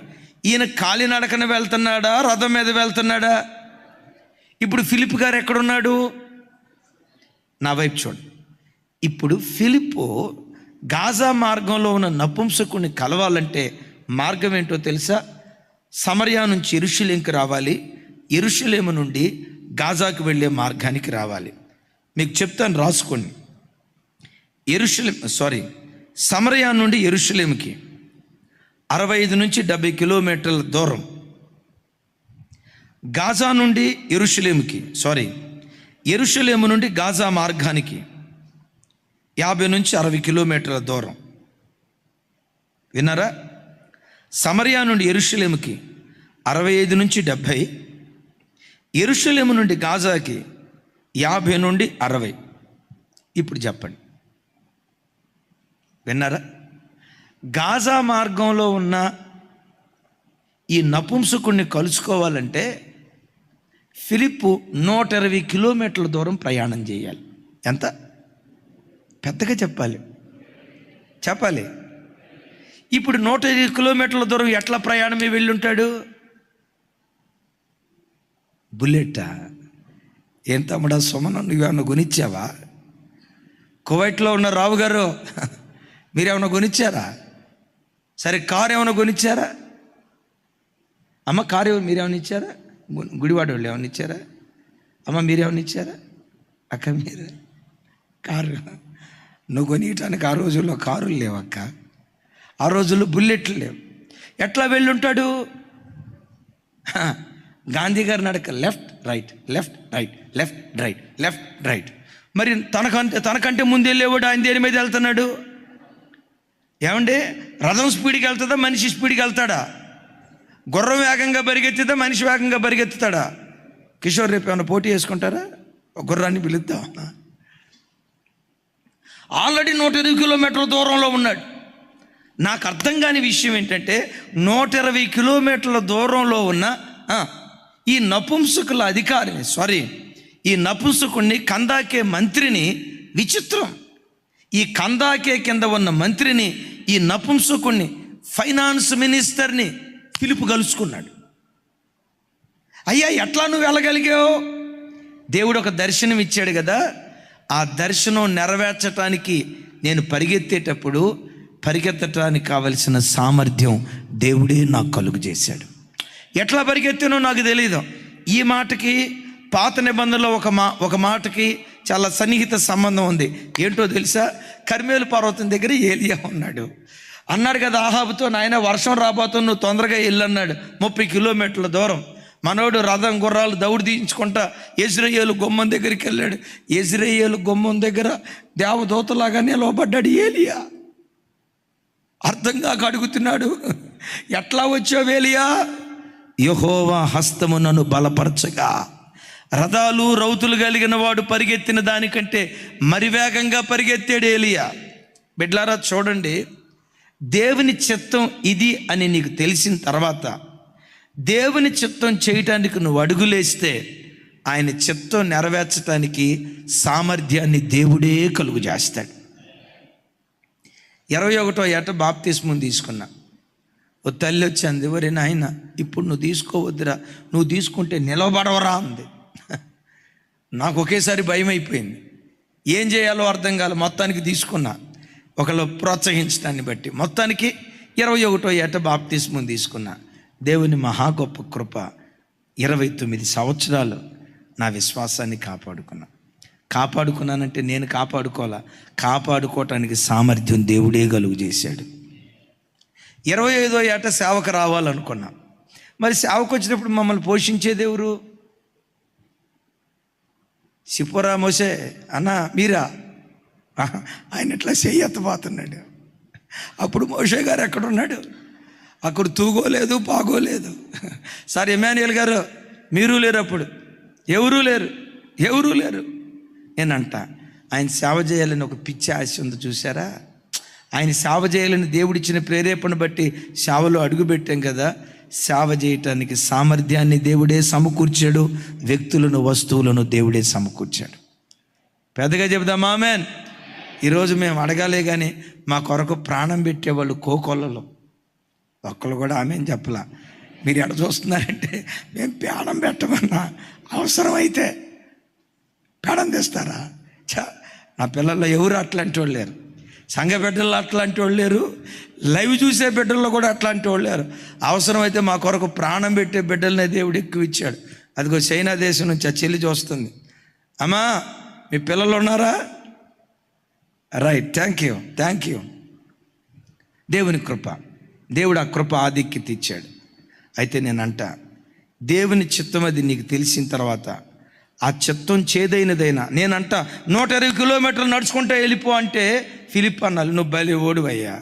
ఈయన కాలినడకన వెళ్తున్నాడా, రథం మీద వెళ్తున్నాడా? ఇప్పుడు ఫిలిప్ గారు ఎక్కడున్నాడు? నా వైపు చూడండి. ఇప్పుడు ఫిలిప్పు గాజా మార్గంలో ఉన్న నపుంసకుడిని కలవాలంటే మార్గం ఏంటో తెలుసా? సమరయా నుంచి యెరూషలేముకి రావాలి, యెరూషలేము నుండి గాజాకు వెళ్ళే మార్గానికి రావాలి. మీకు చెప్తాను, రాసుకోండి. సమరయా నుండి యెరూషలేముకి 65 నుంచి 70 కిలోమీటర్ల దూరం. గాజా నుండి యెరూషలేము నుండి గాజా మార్గానికి 50 నుంచి 60 కిలోమీటర్ల దూరం. విన్నారా? సమరయా నుండి యెరూషలేముకి 65 నుంచి 70, యెరూషలేము నుండి గాజాకి 50 నుండి 60. ఇప్పుడు చెప్పండి, విన్నారా? గాజా మార్గంలో ఉన్న ఈ నపుంసకుడిని కలుసుకోవాలంటే ఫిలిప్పు 120 కిలోమీటర్ల దూరం ప్రయాణం చేయాలి. ఎంత? పెద్దగా చెప్పాలి. ఇప్పుడు 120 కిలోమీటర్ల దూరం ఎట్లా ప్రయాణమే వెళ్ళుంటాడు? బుల్లెట్టా? ఏం తమ్ముడా సుమన, నువ్వేమన్నా కొనిచ్చావా? కువైట్లో ఉన్న రావు గారు మీరేమన్నా కొనిచ్చారా? సరే, కారు ఏమైనా కొనిచ్చారా? అమ్మ, కారు మీరేమైనా ఇచ్చారా? గుడివాడ వాళ్ళు ఏమైనా ఇచ్చారా? అమ్మ, మీరేమైనా ఇచ్చారా? అక్క, మీరు కారు నువ్వు కొనియటానికి ఆ రోజుల్లో కారులు లేవక్క, ఆ రోజుల్లో బుల్లెట్లు లేవు. ఎట్లా వెళ్ళుంటాడు? గాంధీ గారి నడక left right left right left right left right. మరి తనకంటే ముందు వెళ్ళేవాడు ఆయన దేని మీద వెళ్తున్నాడు? ఏమండి, రథం స్పీడ్కి వెళ్తుందా, మనిషి స్పీడ్కి వెళ్తాడా? గుర్రం వేగంగా పరిగెత్తుతా, మనిషి వేగంగా పరిగెత్తుతాడా? కిషోర్ రేపు ఏమైనా పోటీ వేసుకుంటారా? గుర్రాన్ని పిలుద్దాం. ఆల్రెడీ 120 కిలోమీటర్ల దూరంలో ఉన్నాడు. నాకు అర్థం కాని విషయం ఏంటంటే 120 కిలోమీటర్ల దూరంలో ఉన్న ఈ నపుంసకుల అధికారిని ఈ నపుంసకుడిని, కందాకే మంత్రిని, విచిత్రం, ఈ కందాకే కింద ఉన్న మంత్రిని, ఈ నపుంసకుడిని, ఫైనాన్స్ మినిస్టర్ని ఫిలిప్పు కలుసుకున్నాడు. అయ్యా, ఎట్లా నువ్వు వెళ్ళగలిగావు? దేవుడు ఒక దర్శనం ఇచ్చాడు కదా, ఆ దర్శనం నెరవేర్చటానికి నేను పరిగెత్తటానికి కావలసిన సామర్థ్యం దేవుడే నాకు కలుగు చేశాడు. ఎట్లా పరిగెత్తానో నాకు తెలియదు. ఈ మాటకి పాత నిబంధనలో ఒక మాటకి చాలా సన్నిహిత సంబంధం ఉంది. ఏంటో తెలుసా? కర్మేలు పర్వతం దగ్గర ఏలియా అన్నాడు కదా ఆహాబుతో, నాయన వర్షం రాబోతుంది, నువ్వు తొందరగా వెళ్ళన్నాడు. 30 కిలోమీటర్ల దూరం మనోడు రథం గుర్రాలు దౌడు తీయించుకుంటా యెజ్రెయేలు గుమ్మం దగ్గరికి వెళ్ళాడు. యెజ్రెయేలు గుమ్మం దగ్గర దేవదూతలాగా నిలవబడ్డాడు ఏలియా. అర్థం కాక అడుగుతున్నాడు, ఎట్లా వచ్చావు ఏలియా? యెహోవా హస్తము నన్ను బలపరచగా రథాలు రౌతులు కలిగిన వాడు పరిగెత్తిన దానికంటే మరి వేగంగా పరిగెత్తాడు ఏలియా. బిడ్లారా చూడండి, దేవుని చిత్తం ఇది అని నీకు తెలిసిన తర్వాత దేవుని చిత్తం చేయటానికి నువ్వు అడుగులేస్తే ఆయన చిత్తం నెరవేర్చడానికి సామర్థ్యాన్ని దేవుడే కలుగు చేస్తాడు. 21వ ఏట బాప్తిస్మం తీసుకున్నా. ఓ తల్లి వచ్చింది, ఒరే నాయన ఇప్పుడు నువ్వు తీసుకోవద్దురా, నువ్వు తీసుకుంటే నిలబడవరా అంది. నాకు ఒకేసారి భయం అయిపోయింది, ఏం చేయాలో అర్థం కాదు. మొత్తానికి తీసుకున్నా, ఒకళ్ళు ప్రోత్సహించడాన్ని బట్టి. మొత్తానికి 21వ ఏట బాప్తిస్మం తీసుకున్నా. దేవుని మహా గొప్ప కృప, 29 సంవత్సరాలు నా విశ్వాసాన్ని కాపాడుకున్నానంటే నేను కాపాడుకోవటానికి సామర్థ్యం దేవుడే కలుగు చేశాడు. 25వ ఏట సేవకు రావాలనుకున్నా. మరి సేవకు వచ్చినప్పుడు మమ్మల్ని పోషించేది ఎవరు? సిపోరా మోసే అన్న మీరా, ఆయన ఇట్లా చెయ్యెత్తపోతున్నాడు. అప్పుడు మోషే గారు ఎక్కడున్నాడు? అక్కడ తూగోలేదు, పాగోలేదు. సార్ ఎమాన్యుయల్ గారు మీరు లేరు, అప్పుడు ఎవరూ లేరు. నేనంట ఆయన సేవ చేయాలని ఒక పిచ్చి ఆశ ఉంది చూసారా. ఆయన సేవ చేయాలని దేవుడిచ్చిన ప్రేరేపణ బట్టి సేవలో అడుగుపెట్టాం కదా. సేవ చేయటానికి సామర్థ్యాన్ని దేవుడే సమకూర్చాడు, వ్యక్తులను వస్తువులను దేవుడే సమకూర్చాడు. పెద్దగా చెబుదాం ఆమేన్. ఈరోజు మేము అడగాలే కానీ మా కొరకు ప్రాణం పెట్టేవాళ్ళు కోకొల్లలో ఒక్కళ్ళు కూడా ఆమేన్ చెప్పలా. మీరు ఎడ చూస్తున్నారంటే మేము ప్రాణం పెట్టమన్నా అవసరమైతే ప్రాణం తెస్తారా? నా పిల్లల్లో ఎవరు అట్లాంటి వాళ్ళు లేరు, సంఘ బిడ్డల్లో అట్లాంటి వాళ్ళు లేరు, లైవ్ చూసే బిడ్డల్లో కూడా అట్లాంటి వాళ్ళు లేరు. అవసరమైతే మా కొరకు ప్రాణం పెట్టే బిడ్డలనే దేవుడు ఎక్కువ ఇచ్చాడు. అదిగో చైనా దేశం నుంచి ఆ చెల్లి చూస్తుంది. అమ్మా మీ పిల్లలు ఉన్నారా? Right, thank you. దేవుని కృప, దేవుడు ఆ కృప ఆధిక్యత ఇచ్చాడు. అయితే నేనంట దేవుని చిత్తం అది నీకు తెలిసిన తర్వాత ఆ చిత్తం చేదైనదైనా, నేనంట 120 కిలోమీటర్లు నడుచుకుంటూ వెళ్ళిపో అంటే ఫిలిప్ అన్నాడు, నువ్వు బలి ఓడివయ్యా,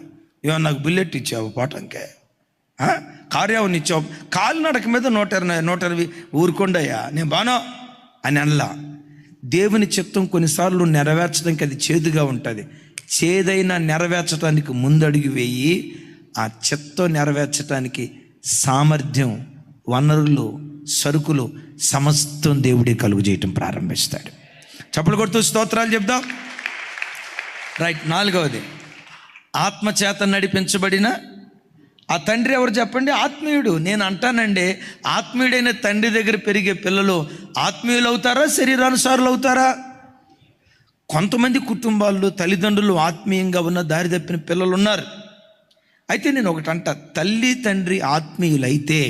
ఏమన్నా నాకు బుల్లెట్ ఇచ్చావు పోవటానికే, కార్యావని ఇచ్చావు, కాలు నడక మీద 120 ఊరుకోండయ్యా నేను బానో అని అనలా. దేవుని చిత్తం కొన్నిసార్లు నెరవేర్చడానికి అది చేదుగా ఉంటుంది. చేదైనా నెరవేర్చడానికి ముందడుగు వేయి. ఆ చిత్తం నెరవేర్చడానికి సామర్థ్యం, వనరులు, సరుకులు సమస్తం దేవుడే కలుగు చేయటం ప్రారంభిస్తాడు. చప్పలు కొడుతూ స్తోత్రాలు చెప్దాం. రైట్, 4వది ఆత్మచేత నడిపించబడిన ఆ తండ్రి ఎవరు చెప్పండి? ఆత్మీయుడు. నేను అంటానండి, ఆత్మీయుడైన తండ్రి దగ్గర పెరిగే పిల్లలు ఆత్మీయులు అవుతారా, శరీరానుసారులు అవుతారా? కొంతమంది కుటుంబాల్లో తల్లిదండ్రులు ఆత్మీయంగా ఉన్న దారి తప్పిన పిల్లలు ఉన్నారు. అయితే నేను ఒకటి అంట, తల్లి తండ్రి ఆత్మీయులైతే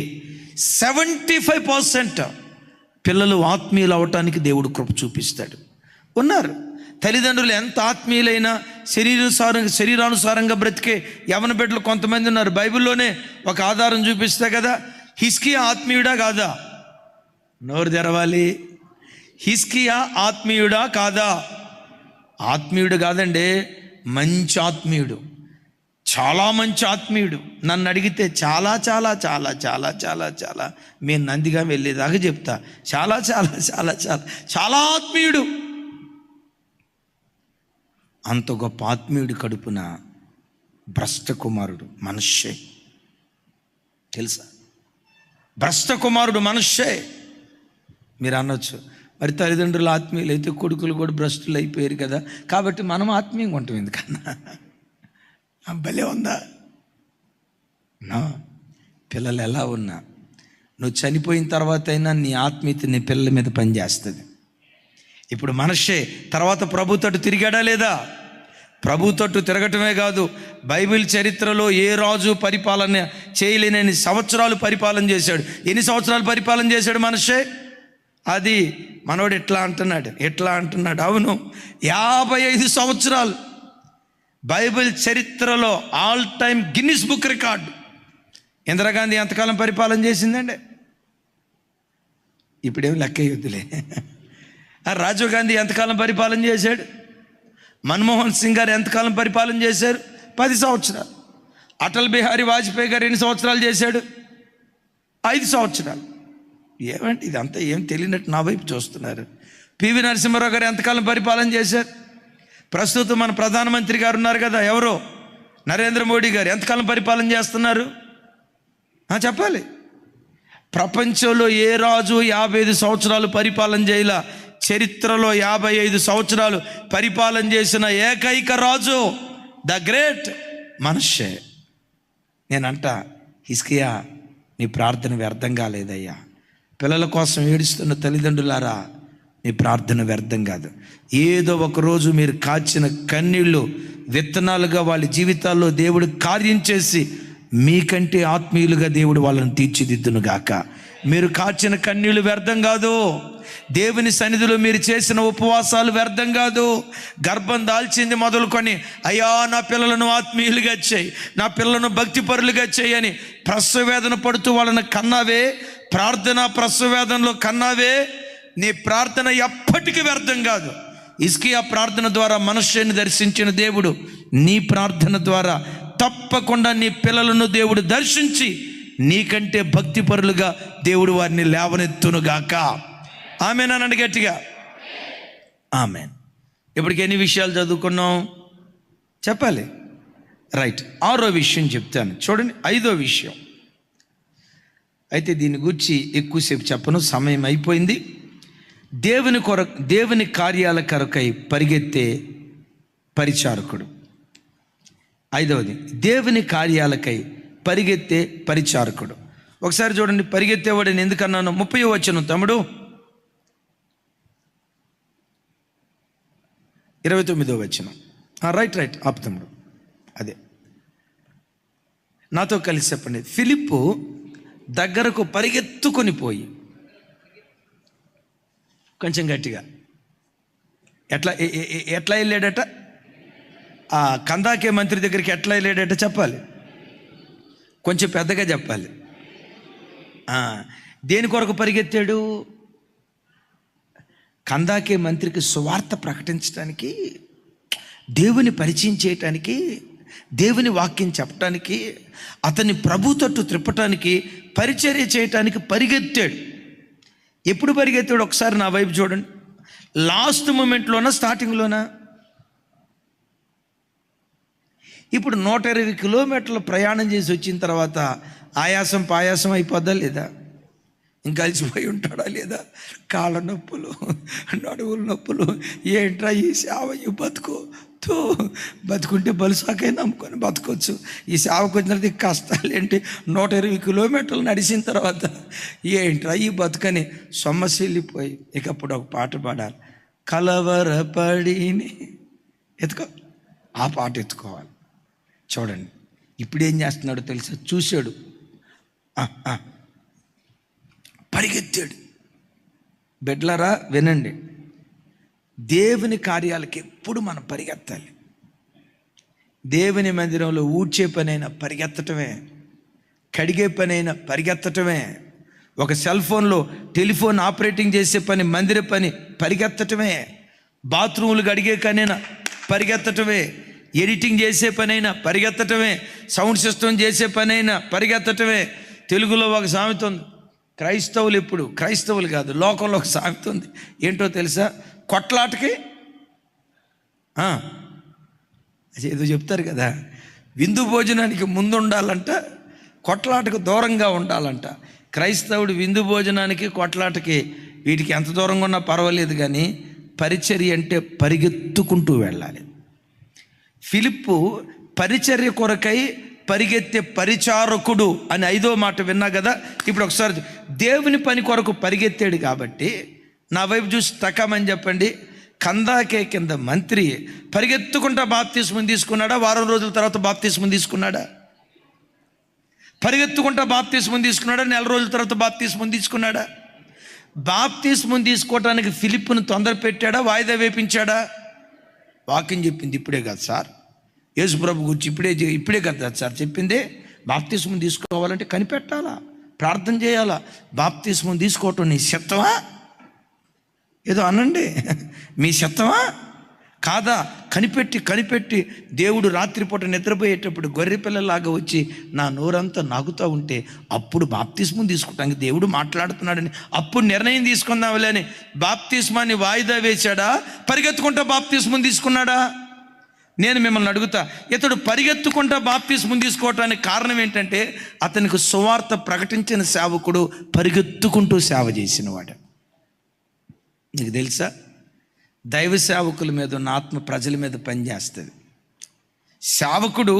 75% పిల్లలు ఆత్మీయులు అవటానికి దేవుడు కృప చూపిస్తాడు. ఉన్నారు తల్లిదండ్రులు ఎంత ఆత్మీయులైనా శరీరానుసారంగా బ్రతికే యవన బిడ్డలు కొంతమంది ఉన్నారు. బైబిల్లోనే ఒక ఆధారం చూపిస్తే కదా, హిజ్కియా ఆత్మీయుడా కాదా? నోరు తెరవాలి. హిజ్కియా ఆత్మీయుడా కాదా? ఆత్మీయుడు కాదండి, మంచి ఆత్మీయుడు, చాలా మంచి ఆత్మీయుడు. నన్ను అడిగితే చాలా చాలా చాలా చాలా చాలా చాలా మేము నందిగా వెళ్ళేదాకా చెప్తా. చాలా చాలా చాలా చాలా చాలా ఆత్మీయుడు. అంత గొప్ప ఆత్మీయుడి కడుపున భ్రష్ట కుమారుడు మనష్షే. తెలుసా? భ్రష్ట కుమారుడు మనష్షే. మీరు అనొచ్చు, మరి తల్లిదండ్రులు ఆత్మీయులు అయితే కొడుకులు కూడా భ్రష్టులు అయిపోయారు కదా, కాబట్టి మనం ఆత్మీయంగా ఉంటాం ఎందుకన్నా? భలే ఉందా? నా పిల్లలు ఎలా ఉన్నా నువ్వు చనిపోయిన తర్వాత అయినా నీ ఆత్మీయత నీ పిల్లల మీద పనిచేస్తుంది. ఇప్పుడు మనష్షే తర్వాత ప్రభు తట్టు తిరిగాడా లేదా? ప్రభు తట్టు తిరగటమే కాదు, బైబిల్ చరిత్రలో ఏ రాజు పరిపాలన చేయలేని సంవత్సరాలు పరిపాలన చేశాడు. ఎన్ని సంవత్సరాలు పరిపాలన చేశాడు మనష్షే? అది మనోడు ఎట్లా అంటున్నాడు. అవును, 55 సంవత్సరాలు బైబిల్ చరిత్రలో all time Guinness book record. Indira Gandhi ఎంతకాలం పరిపాలన చేసిందండి? ఇప్పుడేం లెక్క యుద్ధులే. రాజీవ్ గాంధీ ఎంతకాలం పరిపాలన చేశాడు? మన్మోహన్ సింగ్ గారు ఎంతకాలం పరిపాలన చేశారు? 10 సంవత్సరాలు. అటల్ బిహారీ వాజ్పేయి గారు ఎన్ని సంవత్సరాలు చేశాడు? 5 సంవత్సరాలు. ఏమంటే ఇదంతా ఏం తెలియనట్టు నా వైపు చూస్తున్నారు. పివి నరసింహారావు గారు ఎంతకాలం పరిపాలన చేశారు? ప్రస్తుతం మన ప్రధానమంత్రి గారు ఉన్నారు కదా, ఎవరో నరేంద్ర మోడీ గారు ఎంతకాలం పరిపాలన చేస్తున్నారు? చెప్పాలి. ప్రపంచంలో ఏ రాజు 55 సంవత్సరాలు పరిపాలన చేయలా. చరిత్రలో 55 సంవత్సరాలు పరిపాలన చేసిన ఏకైక రాజు ద గ్రేట్ మనష్షే. నేనంట, హిజ్కియా నీ ప్రార్థన వ్యర్థం కాలేదయ్యా. పిల్లల కోసం ఏడుస్తున్న తల్లిదండ్రులారా, నీ ప్రార్థన వ్యర్థం కాదు. ఏదో ఒకరోజు మీరు కాచిన కన్నీళ్ళు విత్తనాలుగా వాళ్ళ జీవితాల్లో దేవుడు కార్యం చేసి మీకంటే ఆత్మీయులుగా దేవుడు వాళ్ళని తీర్చిదిద్దునుగాక. మీరు కాచిన కన్నీళ్ళు వ్యర్థం కాదు. దేవుని సన్నిధిలో మీరు చేసిన ఉపవాసాలు వ్యర్థం కాదు. గర్భం దాల్చింది మొదలుకొని, అయ్యా నా పిల్లలను ఆత్మీయులుగా చేయి, నా పిల్లలను భక్తిపరులుగా చేయని ప్రసవేదన పడుతూ వాళ్ళని కన్నావే, ప్రార్థన ప్రసవేదనలో కన్నావే, నీ ప్రార్థన ఎప్పటికీ వ్యర్థం కాదు. హిజ్కియా ప్రార్థన ద్వారా మనుష్యుని దర్శించిన దేవుడు నీ ప్రార్థన ద్వారా తప్పకుండా నీ పిల్లలను దేవుడు దర్శించి నీకంటే భక్తిపరులుగా దేవుడు వారిని లేవనెత్తునుగాక. ఆమేన్ అనండి గట్టిగా. ఆమేన్. ఇప్పటికి ఎన్ని విషయాలు చదువుకున్నాం చెప్పాలి? రైట్, 6వ విషయం చెప్తాను చూడండి. 5వ విషయం అయితే దీని గురించి ఎక్కువసేపు చెప్పను, సమయం అయిపోయింది. దేవుని కార్యాల కొరకై పరిగెత్తే పరిచారకుడు. 5వది దేవుని కార్యాలకై పరిగెత్తే పరిచారకుడు. ఒకసారి చూడండి, పరిగెత్తేవాడిని ఎందుకన్నాను? 30వ వచనం తమ్ముడు, 29వ వచనం. రైట్ ఆపు తమ్ముడు, అదే నాతో కలిసి చెప్పండి. ఫిలిప్పు దగ్గరకు పరిగెత్తుకొని పోయి, కొంచెం గట్టిగా, ఎట్లా వెళ్ళాడట? ఆ కందాకే మంత్రి దగ్గరికి ఎట్లా వెళ్ళాడట చెప్పాలి, కొంచెం పెద్దగా చెప్పాలి. దేని కొరకు పరిగెత్తాడు? కందాకే మంత్రికి సువార్త ప్రకటించడానికి, దేవుని పరిచయం చేయటానికి, దేవుని వాక్యం చెప్పటానికి, అతన్ని ప్రభు తట్టు త్రిప్పటానికి, పరిచర్య చేయటానికి పరిగెత్తాడు. ఎప్పుడు పరిగెత్తాడు? ఒకసారి నా వైపు చూడండి. లాస్ట్ మూమెంట్లోనా స్టార్టింగ్లోనా? ఇప్పుడు 120 కిలోమీటర్లు ప్రయాణం చేసి వచ్చిన తర్వాత ఆయాసం పాయాసం అయిపోద్దా లేదా? ఇంకా అలసిపోయి ఉంటాడా లేదా? కాళ్ళ నొప్పులు, నడువుల నొప్పులు, ఏంట్రా ఈ సేవ, ఈ బతుకుంటే బలుసాకై నమ్ముకొని బతకొచ్చు, ఈ సేవకు వచ్చిన తర్వాత కష్టాలు ఏంటి? 120 కిలోమీటర్లు నడిచిన తర్వాత ఏంట్రా ఈ బతుకని సొమ్మసిల్లిపోయి ఇకప్పుడు ఒక పాట పాడాలి. కలవరపడిని ఎత్తుకో, ఆ పాట ఎత్తుకోవాలి. చూడండి ఇప్పుడు ఏం చేస్తున్నాడో తెలుసా? చూశాడు, పరిగెత్తాడు. బిడ్డలారా వినండి, దేవుని కార్యాలకి ఎప్పుడు మనం పరిగెత్తాలి. దేవుని మందిరంలో ఊడ్చే పనైనా పరిగెత్తటమే, కడిగే పనైనా పరిగెత్తటమే, ఒక సెల్ ఫోన్లో టెలిఫోన్ ఆపరేటింగ్ చేసే పని, మందిర పని పరిగెత్తటమే, బాత్రూములు కడిగే పనైనా పరిగెత్తటమే, ఎడిటింగ్ చేసే పనైనా పరిగెత్తటమే, సౌండ్ సిస్టమ్ చేసే పనైనా పరిగెత్తటమే. తెలుగులో ఒక సామెత ఉంది, క్రైస్తవులు ఎప్పుడు, క్రైస్తవులు కాదు లోకంలో ఒక సామెత ఉంది, ఏంటో తెలుసా? కొట్లాటకి ఏదో చెప్తారు కదా, విందు భోజనానికి ముందు ఉండాలంట, కొట్లాటకు దూరంగా ఉండాలంట. క్రైస్తవుడు విందు భోజనానికి కొట్లాటకి వీటికి ఎంత దూరంగా ఉన్నా పర్వాలేదు, కానీ పరిచర్య అంటే పరిగెత్తుకుంటూ వెళ్ళాలి. ఫిలిప్పు పరిచర్య కొరకై పరిగెత్తే పరిచారకుడు అని 5వ మాట విన్నా కదా. ఇప్పుడు ఒకసారి దేవుని పని కొరకు పరిగెత్తాడు కాబట్టి నా వైపు చూసి తకమని చెప్పండి. కందాకే కింద మంత్రి పరిగెత్తుకుంటా బాప్తిస్మం తీసుకున్నాడా? వారం రోజుల తర్వాత బాప్తిస్మం తీసుకున్నాడా? పరిగెత్తుకుంటా బాప్తిస్మం తీసుకున్నాడా? నెల రోజుల తర్వాత బాప్తిస్మం తీసుకున్నాడా? బాప్తిస్మం తీసుకోవటానికి ఫిలిప్పును తొందర పెట్టాడా? వాయిదా వేపించాడా? వాక్యం చెప్పింది ఇప్పుడే కాదు సార్, యేసుప్రభు గురించి ఇప్పుడే కదా సార్ చెప్పిందే. బాప్తిస్మం తీసుకోవాలంటే కనిపెట్టాలా, ప్రార్థన చేయాలా. బాప్తిస్మం తీసుకోవటం నీ శక్తమా? ఏదో అనండి, మీ శక్తమా కాదా? కనిపెట్టి దేవుడు రాత్రిపూట నిద్రపోయేటప్పుడు గొర్రె పిల్లలాగా వచ్చి నా నోరంతా నాగుతూ ఉంటే అప్పుడు బాప్తిస్మం తీసుకుంటానికి దేవుడు మాట్లాడుతున్నాడని అప్పుడు నిర్ణయం తీసుకుందాంలే అని బాప్తిస్మాన్ని వాయిదా వేశాడా? పరిగెత్తుకుంటా బాప్తిస్మం తీసుకున్నాడా? నేను మిమ్మల్ని అడుగుతా, ఇతడు పరిగెత్తుకుంటా బాప్తిస్మం తీసుకోవటానికి కారణం ఏంటంటే అతనికి సువార్త ప్రకటించిన సేవకుడు, పరిగెత్తుకుంటూ సేవ చేసినవాడు. నీకు తెలుసా, దైవ సేవకుల మీద ఉన్న ఆత్మ ప్రజల మీద పనిచేస్తుంది. సేవకుడు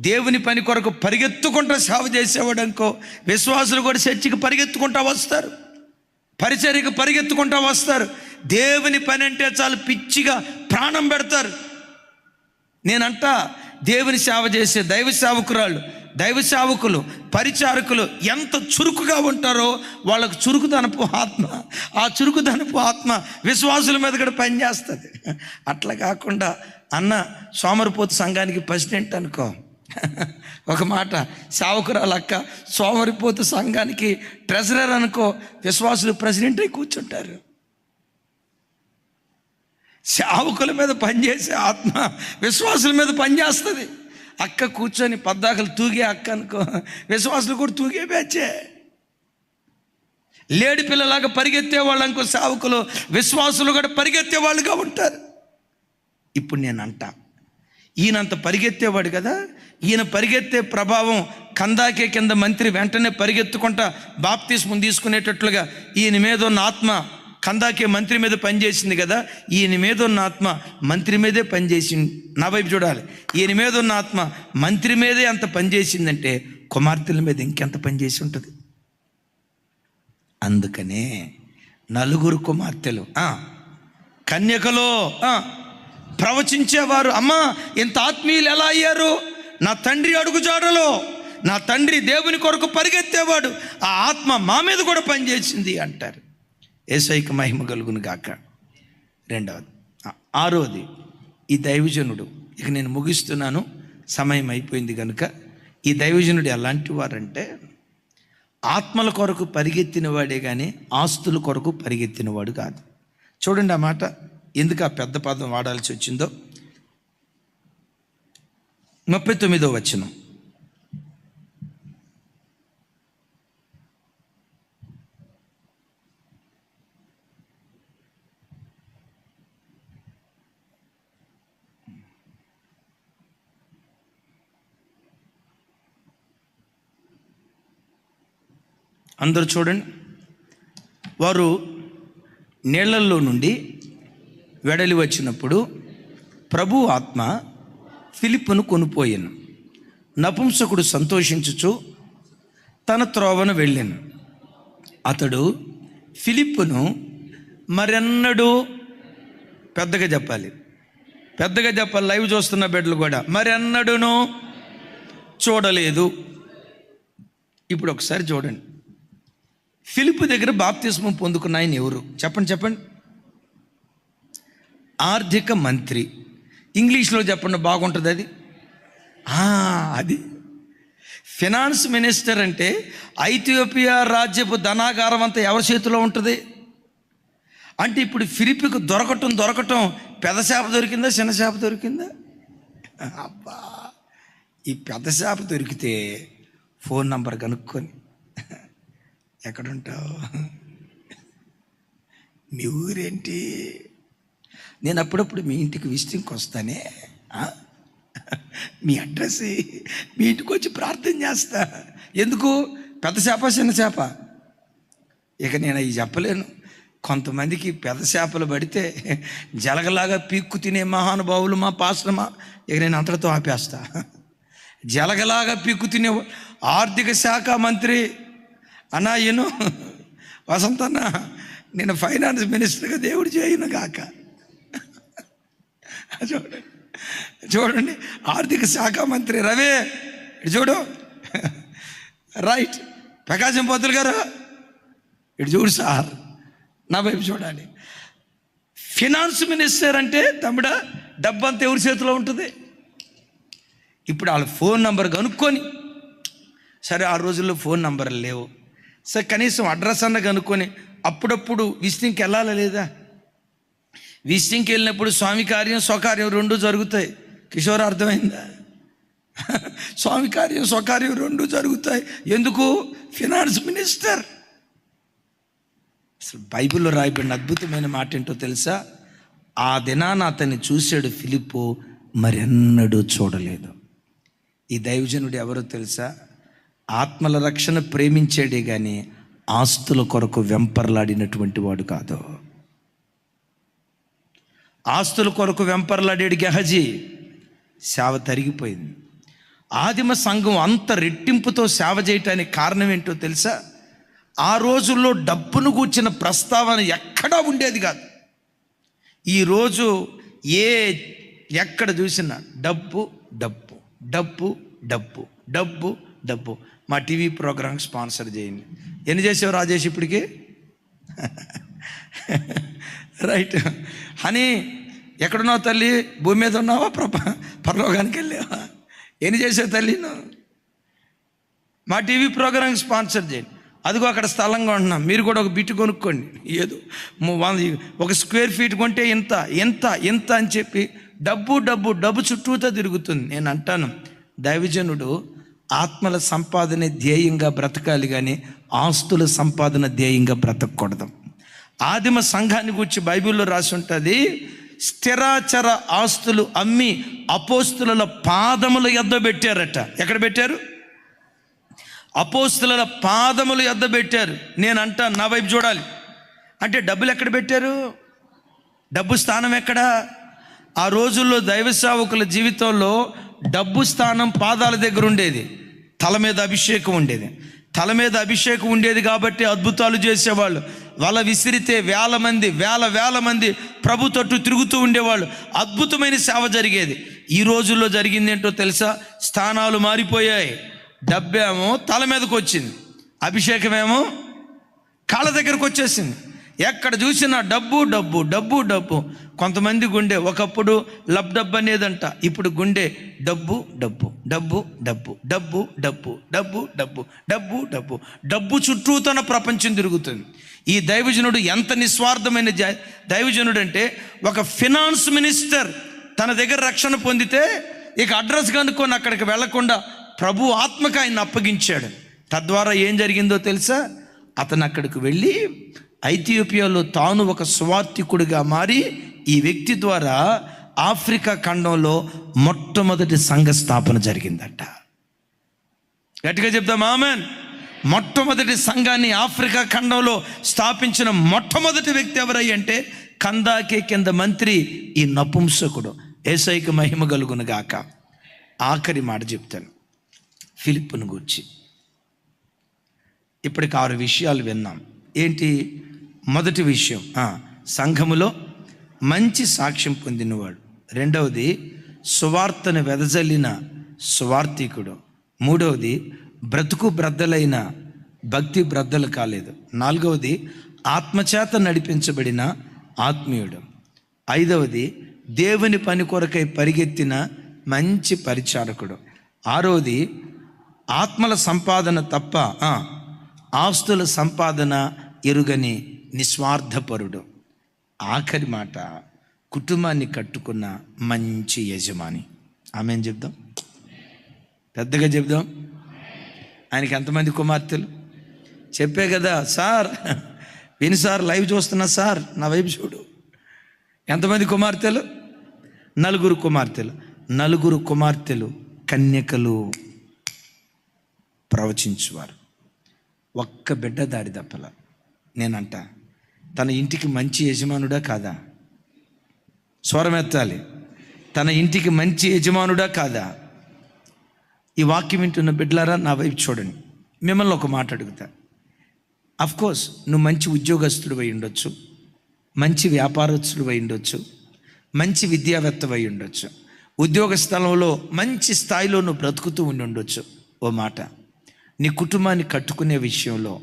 దేవుని పని కొరకు పరిగెత్తుకుంటా సేవ చేసేవాడు అనుకో, విశ్వాసులు కూడా చర్చికి పరిగెత్తుకుంటా వస్తారు, పరిచర్యకు పరిగెత్తుకుంటా వస్తారు. దేవుని పని అంటే చాలా పిచ్చిగా ప్రాణం పెడతారు. నేనంట దేవుని సేవ చేసే దైవ సేవకులు పరిచారకులు ఎంత చురుకుగా ఉంటారో వాళ్ళకు చురుకుదనపు ఆత్మ, ఆ చురుకుదనపు ఆత్మ విశ్వాసుల మీద కూడా పనిచేస్తుంది. అట్లా కాకుండా అన్న సోమరిపోతు సంఘానికి ప్రెసిడెంట్ అనుకో, ఒక మాట సేవకురాలు అక్క సోమరిపోతు సంఘానికి ట్రెజరర్ అనుకో, విశ్వాసులు ప్రెసిడెంట్ అయి కూర్చుంటారు. సేవకుల మీద పనిచేసే ఆత్మ విశ్వాసుల మీద పనిచేస్తుంది. అక్క కూర్చొని పద్దాకలు తూగే అక్క అనుకో, విశ్వాసులు కూడా తూగే బ్యాచే. లేడి పిల్లలాగా పరిగెత్తేవాళ్ళు అనుకో సేవకులు, విశ్వాసులు కూడా పరిగెత్తేవాళ్ళుగా ఉంటారు. ఇప్పుడు నేను అంటా, ఈయనంత పరిగెత్తేవాడు కదా, ఈయన పరిగెత్తే ప్రభావం కందాకే కింద మంత్రి వెంటనే పరిగెత్తుకుంటా బాప్తిస్మం తీసుకునేటట్లుగా ఈయన మీద ఉన్న ఆత్మ కందాకే మంత్రి మీద పనిచేసింది కదా, ఈయన మీద ఉన్న ఆత్మ మంత్రి మీదే పనిచేసింది. నా వైపు చూడాలి. ఈయన మీద ఉన్న ఆత్మ మంత్రి మీదే అంత పనిచేసిందంటే కుమార్తెల మీద ఇంకెంత పనిచేసి ఉంటుంది. అందుకనే నలుగురు కుమార్తెలు కన్యకలో ప్రవచించేవారు. అమ్మా, ఇంత ఆత్మీయులు ఎలా అయ్యారు? నా తండ్రి అడుగుజాడలో నా తండ్రి దేవుని కొరకు పరిగెత్తేవాడు, ఆ ఆత్మ మా మీద కూడా పనిచేసింది అంటారు. యేసయ్యకు మహిమ కలుగును గాక. రెండవది, ఆరోది, ఈ దైవజనుడు, ఇక నేను ముగిస్తున్నాను, సమయం అయిపోయింది కనుక. ఈ దైవజనుడు ఎలాంటి వారంటే ఆత్మల కొరకు పరిగెత్తిన వాడే కానీ ఆస్తుల కొరకు పరిగెత్తినవాడు కాదు. చూడండి ఆ మాట ఎందుకు ఆ పెద్ద పదం వాడాల్సి వచ్చిందో. 39వ వచనం. అందరూ చూడండి. వారు నీళ్లలో నుండి వెడలి వచ్చినప్పుడు ప్రభు ఆత్మ ఫిలిప్పును కొనిపోయాను. నపుంసకుడు సంతోషించుచు తన త్రోవను వెళ్ళాను. అతడు ఫిలిప్పును మరెన్నడూ, పెద్దగా చెప్పాలి, లైవ్ చూస్తున్న బిడ్డలు కూడా, మరెన్నడూను చూడలేదు. ఇప్పుడు ఒకసారి చూడండి, ఫిలిప్పు దగ్గర బాప్తిస్మం పొందుకున్న ఆయన ఎవరు? చెప్పండి. ఆర్థిక మంత్రి. ఇంగ్లీష్లో చెప్పండి, బాగుంటుంది అది. అది ఫినాన్స్ మినిస్టర్ అంటే ఐథియోపియా రాజ్యపు ధనాగారం అంతా ఎవరి చేతిలో ఉంటుంది అంటే, ఇప్పుడు ఫిలిప్పుకు దొరకటం పెద్ద చేప దొరికిందా, చిన్న చేప దొరికిందా? అబ్బా, ఈ పెద్ద చేప దొరికితే ఫోన్ నంబర్ కనుక్కొని, ఎక్కడుంటావు, మీ ఊరేంటి, నేను అప్పుడప్పుడు మీ ఇంటికి విజిటింగ్కి వస్తానే, మీ అడ్రస్, మీ ఇంటికి వచ్చి ప్రార్థన చేస్తా. ఎందుకు? పెద్ద చేప చిన్న చేప? ఇక నేను అవి చెప్పలేను. కొంతమందికి పెద్ద చేపలు పడితే జలగలాగా పీక్కు తినే మహానుభావులు మా పాస్టర్మా, ఇక నేను అంతటితో ఆపేస్తా. జలగలాగా పీక్కు తినే ఆర్థిక శాఖ మంత్రి అన్నా, ఈయను వసంతన్న, నేను ఫైనాన్స్ మినిస్టర్గా దేవుడు చేయను గాక. చూడండి, ఆర్థిక శాఖ మంత్రి రవే, ఇటు చూడు, రైట్, ప్రకాశం పంతులు గారు ఇటు చూడు సార్, నా వైపు చూడాలి. ఫినాన్స్ మినిస్టర్ అంటే తమ్ముడా, డబ్బంతా ఎవరి చేతిలో ఉంటుంది? ఇప్పుడు వాళ్ళ ఫోన్ నంబర్ కనుక్కొని, సరే ఆ రోజుల్లో ఫోన్ నంబర్లు లేవు, సరే కనీసం అడ్రస్ అన్న కనుక్కొని అప్పుడప్పుడు విజిటింగ్కి వెళ్ళాలా లేదా? విజిటింగ్కి వెళ్ళినప్పుడు స్వామి కార్యం స్వకార్యం రెండు జరుగుతాయి. కిషోర్, అర్థమైందా? స్వామి కార్యం స్వకార్యం రెండు జరుగుతాయి. ఎందుకు? Finance minister. అసలు బైబిల్లో రాయబడిన అద్భుతమైన మాట ఏంటో తెలుసా? ఆ దినాన అతన్ని చూశాడు ఫిలిప్పు, మరెన్నడూ చూడలేదు. ఈ దైవజనుడు ఎవరో తెలుసా? ఆత్మల రక్షణ ప్రేమించాడే కానీ ఆస్తుల కొరకు వెంపర్లాడినటువంటి వాడు కాదు. ఆస్తుల కొరకు వెంపర్లాడాడు గెహజీ, సేవ తరిగిపోయింది. ఆదిమ సంఘం అంత రెట్టింపుతో సేవ చేయటానికి కారణం ఏంటో తెలుసా? ఆ రోజుల్లో డబ్బును గూర్చిన ప్రస్తావన ఎక్కడా ఉండేది కాదు. ఈరోజు ఎక్కడ చూసినా డబ్బు డబ్బు డబ్బు డబ్బు డబ్బు డబ్బు. మా టీవీ ప్రోగ్రామ్ స్పాన్సర్ చేయండి. ఎన్ని చేసావు రాజేష్ ఇప్పటికి? రైట్ అని, ఎక్కడున్నావు తల్లి? భూమి మీద ఉన్నావా, పరలోకానికి వెళ్ళావా? ఎన్ని చేసావు తల్లి నువ్వు? మా టీవీ ప్రోగ్రామ్ స్పాన్సర్ చేయండి. అదిగో అక్కడ స్థలం కొంటున్నాం, మీరు కూడా ఒక బిట్టు కొనుక్కోండి, ఏదో 1 స్క్వేర్ ఫీట్ కొంటే ఇంత ఎంత ఎంత అని చెప్పి డబ్బు డబ్బు డబ్బు చుట్టూతో తిరుగుతుంది. నేను అంటాను, దైవజనుడు ఆత్మల సంపాదనే ధ్యేయంగా బ్రతకాలి కానీ ఆస్తుల సంపాదన ధ్యేయంగా బ్రతకూడదు. ఆదిమ సంఘాన్ని గురించి బైబిల్లో రాసి ఉంటుంది, స్థిరాచర ఆస్తులు అమ్మి అపోస్తుల పాదముల యొద్ద పెట్టారట. ఎక్కడ పెట్టారు? అపోస్తుల పాదముల యొద్ద పెట్టారు. నేను అంటాను, నా వైపు చూడాలి అంటే డబ్బులు ఎక్కడ పెట్టారు? డబ్బు స్థానం ఎక్కడ? ఆ రోజుల్లో దైవ సేవకుల జీవితంలో డబ్బు స్థానం పాదాల దగ్గర ఉండేది, తల మీద అభిషేకం ఉండేది. తల మీద అభిషేకం ఉండేది కాబట్టి అద్భుతాలు చేసేవాళ్ళు. వల విసిరితే వేల మంది ప్రభు తట్టు తిరుగుతూ ఉండేవాళ్ళు. అద్భుతమైన సేవ జరిగేది. ఈ రోజుల్లో జరిగింది ఏంటో తెలుసా? స్థానాలు మారిపోయాయి. డబ్బేమో తల మీదకి వచ్చింది, అభిషేకమేమో కాళ్ళ దగ్గరకు వచ్చేసింది. ఎక్కడ చూసినా డబ్బు డబ్బు డబ్బు డబ్బు. కొంతమంది గుండె ఒకప్పుడు లబ్ డబ్బు అనేదంట, ఇప్పుడు గుండె డబ్బు డబ్బు డబ్బు డబ్బు డబ్బు డబ్బు డబ్బు డబ్బు డబ్బు డబ్బు డబ్బు చుట్టూ తన ప్రపంచం తిరుగుతుంది. ఈ దైవజనుడు ఎంత నిస్వార్థమైన దైవజనుడు అంటే, ఒక ఫినాన్స్ మినిస్టర్ తన దగ్గర రక్షణ పొందితే ఇక అడ్రస్ కనుక్కొని అక్కడికి వెళ్లకుండా ప్రభు ఆత్మకు ఆయన అప్పగించాడు. తద్వారా ఏం జరిగిందో తెలుసా? అతను అక్కడికి వెళ్ళి ఐథియోపియాలో తాను ఒక సువార్థికుడిగా మారి ఈ వ్యక్తి ద్వారా ఆఫ్రికా ఖండంలో మొట్టమొదటి సంఘ స్థాపన జరిగిందట. గట్టిగా చెప్దాం ఆమెన్. మొట్టమొదటి సంఘాన్ని ఆఫ్రికా ఖండంలో స్థాపించిన మొట్టమొదటి వ్యక్తి ఎవరై అంటే కందాకే కింద మంత్రి ఈ నపుంసకుడు. యేసయ్యకు మహిమ కలుగును గాక. ఆఖరి మాట చెప్తాను ఫిలిప్పును గూర్చి. ఇప్పటికి 6 విషయాలు విన్నాం. ఏంటి? మొదటి విషయం, సంఘములో మంచి సాక్ష్యం పొందినవాడు. రెండవది, సువార్తను వెదజల్లిన సువార్థికుడు. మూడవది, బ్రతుకు బ్రద్దలైన భక్తి బ్రద్దలు కాలేదు. నాలుగవది, ఆత్మచేత నడిపించబడిన ఆత్మీయుడు. ఐదవది, దేవుని పని కొరకై పరిగెత్తిన మంచి పరిచారకుడు. ఆరవది, ఆత్మల సంపాదన తప్ప ఆస్తుల సంపాదన ఎరుగని నిస్వార్థపరుడు. ఆఖరి మాట, కుటుంబాన్ని కట్టుకున్న మంచి యజమాని. ఆమెన్ చెప్దాం, పెద్దగా చెప్దాం. ఆయనకి ఎంతమంది కుమార్తెలు? చెప్పే కదా సార్, విని సార్, లైవ్ చూస్తున్నా సార్, నా వైపు చూడు. ఎంతమంది కుమార్తెలు? 4 కుమార్తెలు. 4 కుమార్తెలు కన్యకలు, ప్రవచించువారు. ఒక్క బిడ్డ దారి తప్పల. నేనంట, తన ఇంటికి మంచి యజమానుడా కాదా? స్వరమెత్తాలి. తన ఇంటికి మంచి యజమానుడా కాదా? ఈ వాక్యం వింటున్న బిడ్డలారా, నా వైపు చూడండి. మిమ్మల్ని ఒక మాట అడుగుతా. అఫ్కోర్స్ నువ్వు మంచి ఉద్యోగస్తుడు అయి ఉండొచ్చు, మంచి వ్యాపారస్తుడు అయి ఉండొచ్చు, మంచి విద్యావేత్త అయి ఉండొచ్చు, ఉద్యోగ స్థలంలో మంచి స్థాయిలో నువ్వు బ్రతుకుతూ ఉండి ఉండొచ్చు. ఓ మాట, నీ కుటుంబాన్ని కట్టుకునే విషయంలో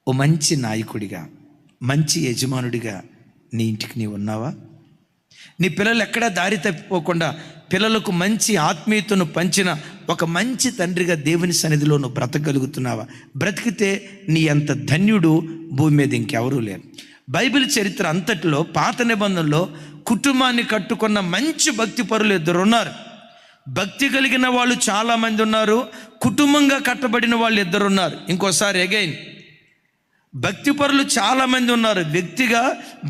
ఓ మంచి నాయకుడిగా, మంచి యజమానుడిగా నీ ఇంటికి నీవు ఉన్నావా? నీ పిల్లలు ఎక్కడా దారి తప్పిపోకుండా పిల్లలకు మంచి ఆత్మీయతను పంచిన ఒక మంచి తండ్రిగా దేవుని సన్నిధిలో నువ్వు బ్రతకగలుగుతున్నావా? బ్రతికితే నీ అంత ధన్యుడు భూమి మీద ఇంకెవరూ లేరు. బైబిల్ చరిత్ర అంతటిలో పాత నిబంధనలో కుటుంబాన్ని కట్టుకున్న మంచి భక్తి పరులు 2 ఉన్నారు. భక్తి కలిగిన వాళ్ళు చాలామంది ఉన్నారు, కుటుంబంగా కట్టబడిన వాళ్ళు 2 ఉన్నారు. ఇంకోసారి అగైన్, భక్తిపరులు చాలామంది ఉన్నారు, వ్యక్తిగా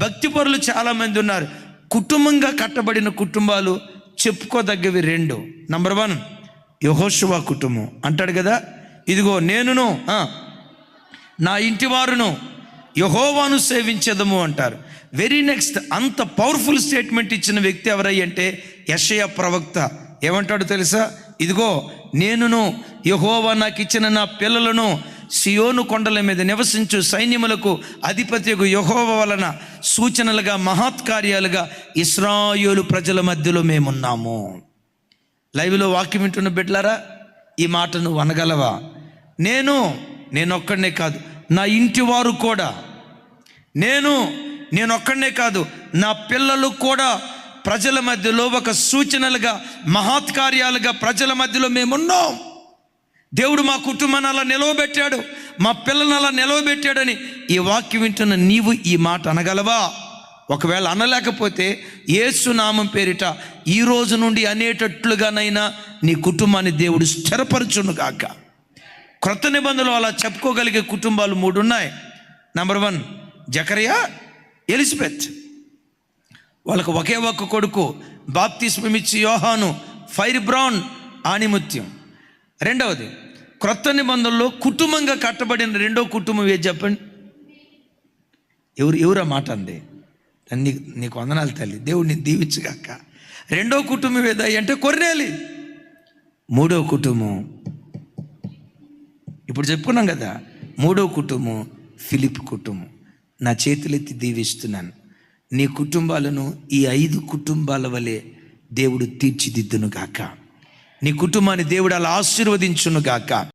భక్తిపరులు చాలామంది ఉన్నారు. కుటుంబంగా కట్టబడిన కుటుంబాలు చెప్పుకోదగ్గవి 2. నంబర్ 1 యెహోషువ కుటుంబం. అంటాడు కదా, ఇదిగో నేనును నా ఇంటి వారును యెహోవాను సేవించెదము అంటారు. వెరీ నెక్స్ట్, అంత పవర్ఫుల్ స్టేట్మెంట్ ఇచ్చిన వ్యక్తి ఎవరై అంటే యెషయా ప్రవక్త. ఏమంటాడు తెలుసా? ఇదిగో నేనును యెహోవా నాకు ఇచ్చిన నా పిల్లలను సియోను కొండల మీద నివసించు సైన్యములకు అధిపతియగు యెహోవా వలన సూచనలుగా మహత్కార్యాలుగా ఇశ్రాయేలు ప్రజల మధ్యలో మేమున్నాము. లైవ్లో వాక్యం వింటున్న బిడ్డలారా, ఈ మాట నువ్వు అనగలవా? నేనొక్కడనే కాదు, నా ఇంటి వారు కూడా, నేనొక్కడనే కాదు, నా పిల్లలు కూడా ప్రజల మధ్యలో ఒక సూచనలుగా మహత్కార్యాలుగా ప్రజల మధ్యలో మేమున్నాం. దేవుడు మా కుటుంబాన్ని అలా నిలవబెట్టాడు. మా పిల్లల్ని అలా నిలవబెట్టాడని ఈ వాక్యం వింటున్న నీవు ఈ మాట అనగలవా? ఒకవేళ అనలేకపోతే యేసు నామం పేరిట ఈ రోజు నుండి అనేటట్లుగానైనా నీ కుటుంబాన్ని దేవుడు స్థిరపరచును గాక. క్రొత్త నిబంధనలో అలా చెప్పుకోగలిగే కుటుంబాలు 3 ఉన్నాయి. Number 1 Zacharia, Elizabeth. వాళ్ళకు ఒకే ఒక్క కొడుకు, బాప్తిస్మమిచ్చి యోహాను, ఫైర్ బ్రౌన్, ఆణిముత్యం. రెండవది క్రొత్త నిబంధనలో కుటుంబంగా కట్టబడిన రెండో కుటుంబం ఏది చెప్పండి? ఎవరా మాట అంది? నీకు వందనాలు తల్లి, దేవుడిని దీవించుగాక. రెండో కుటుంబం ఏదయ్య అంటే కొర్నేలి. మూడో కుటుంబం ఇప్పుడు చెప్పుకున్నాం కదా, మూడో కుటుంబం ఫిలిప్ కుటుంబం. నా చేతులెత్తి దీవిస్తున్నాను, నీ కుటుంబాలను ఈ 5 కుటుంబాల వలె దేవుడు తీర్చిదిద్దును గాక. నీ కుటుంబాన్ని దేవుడు అలా ఆశీర్వదించును గాక.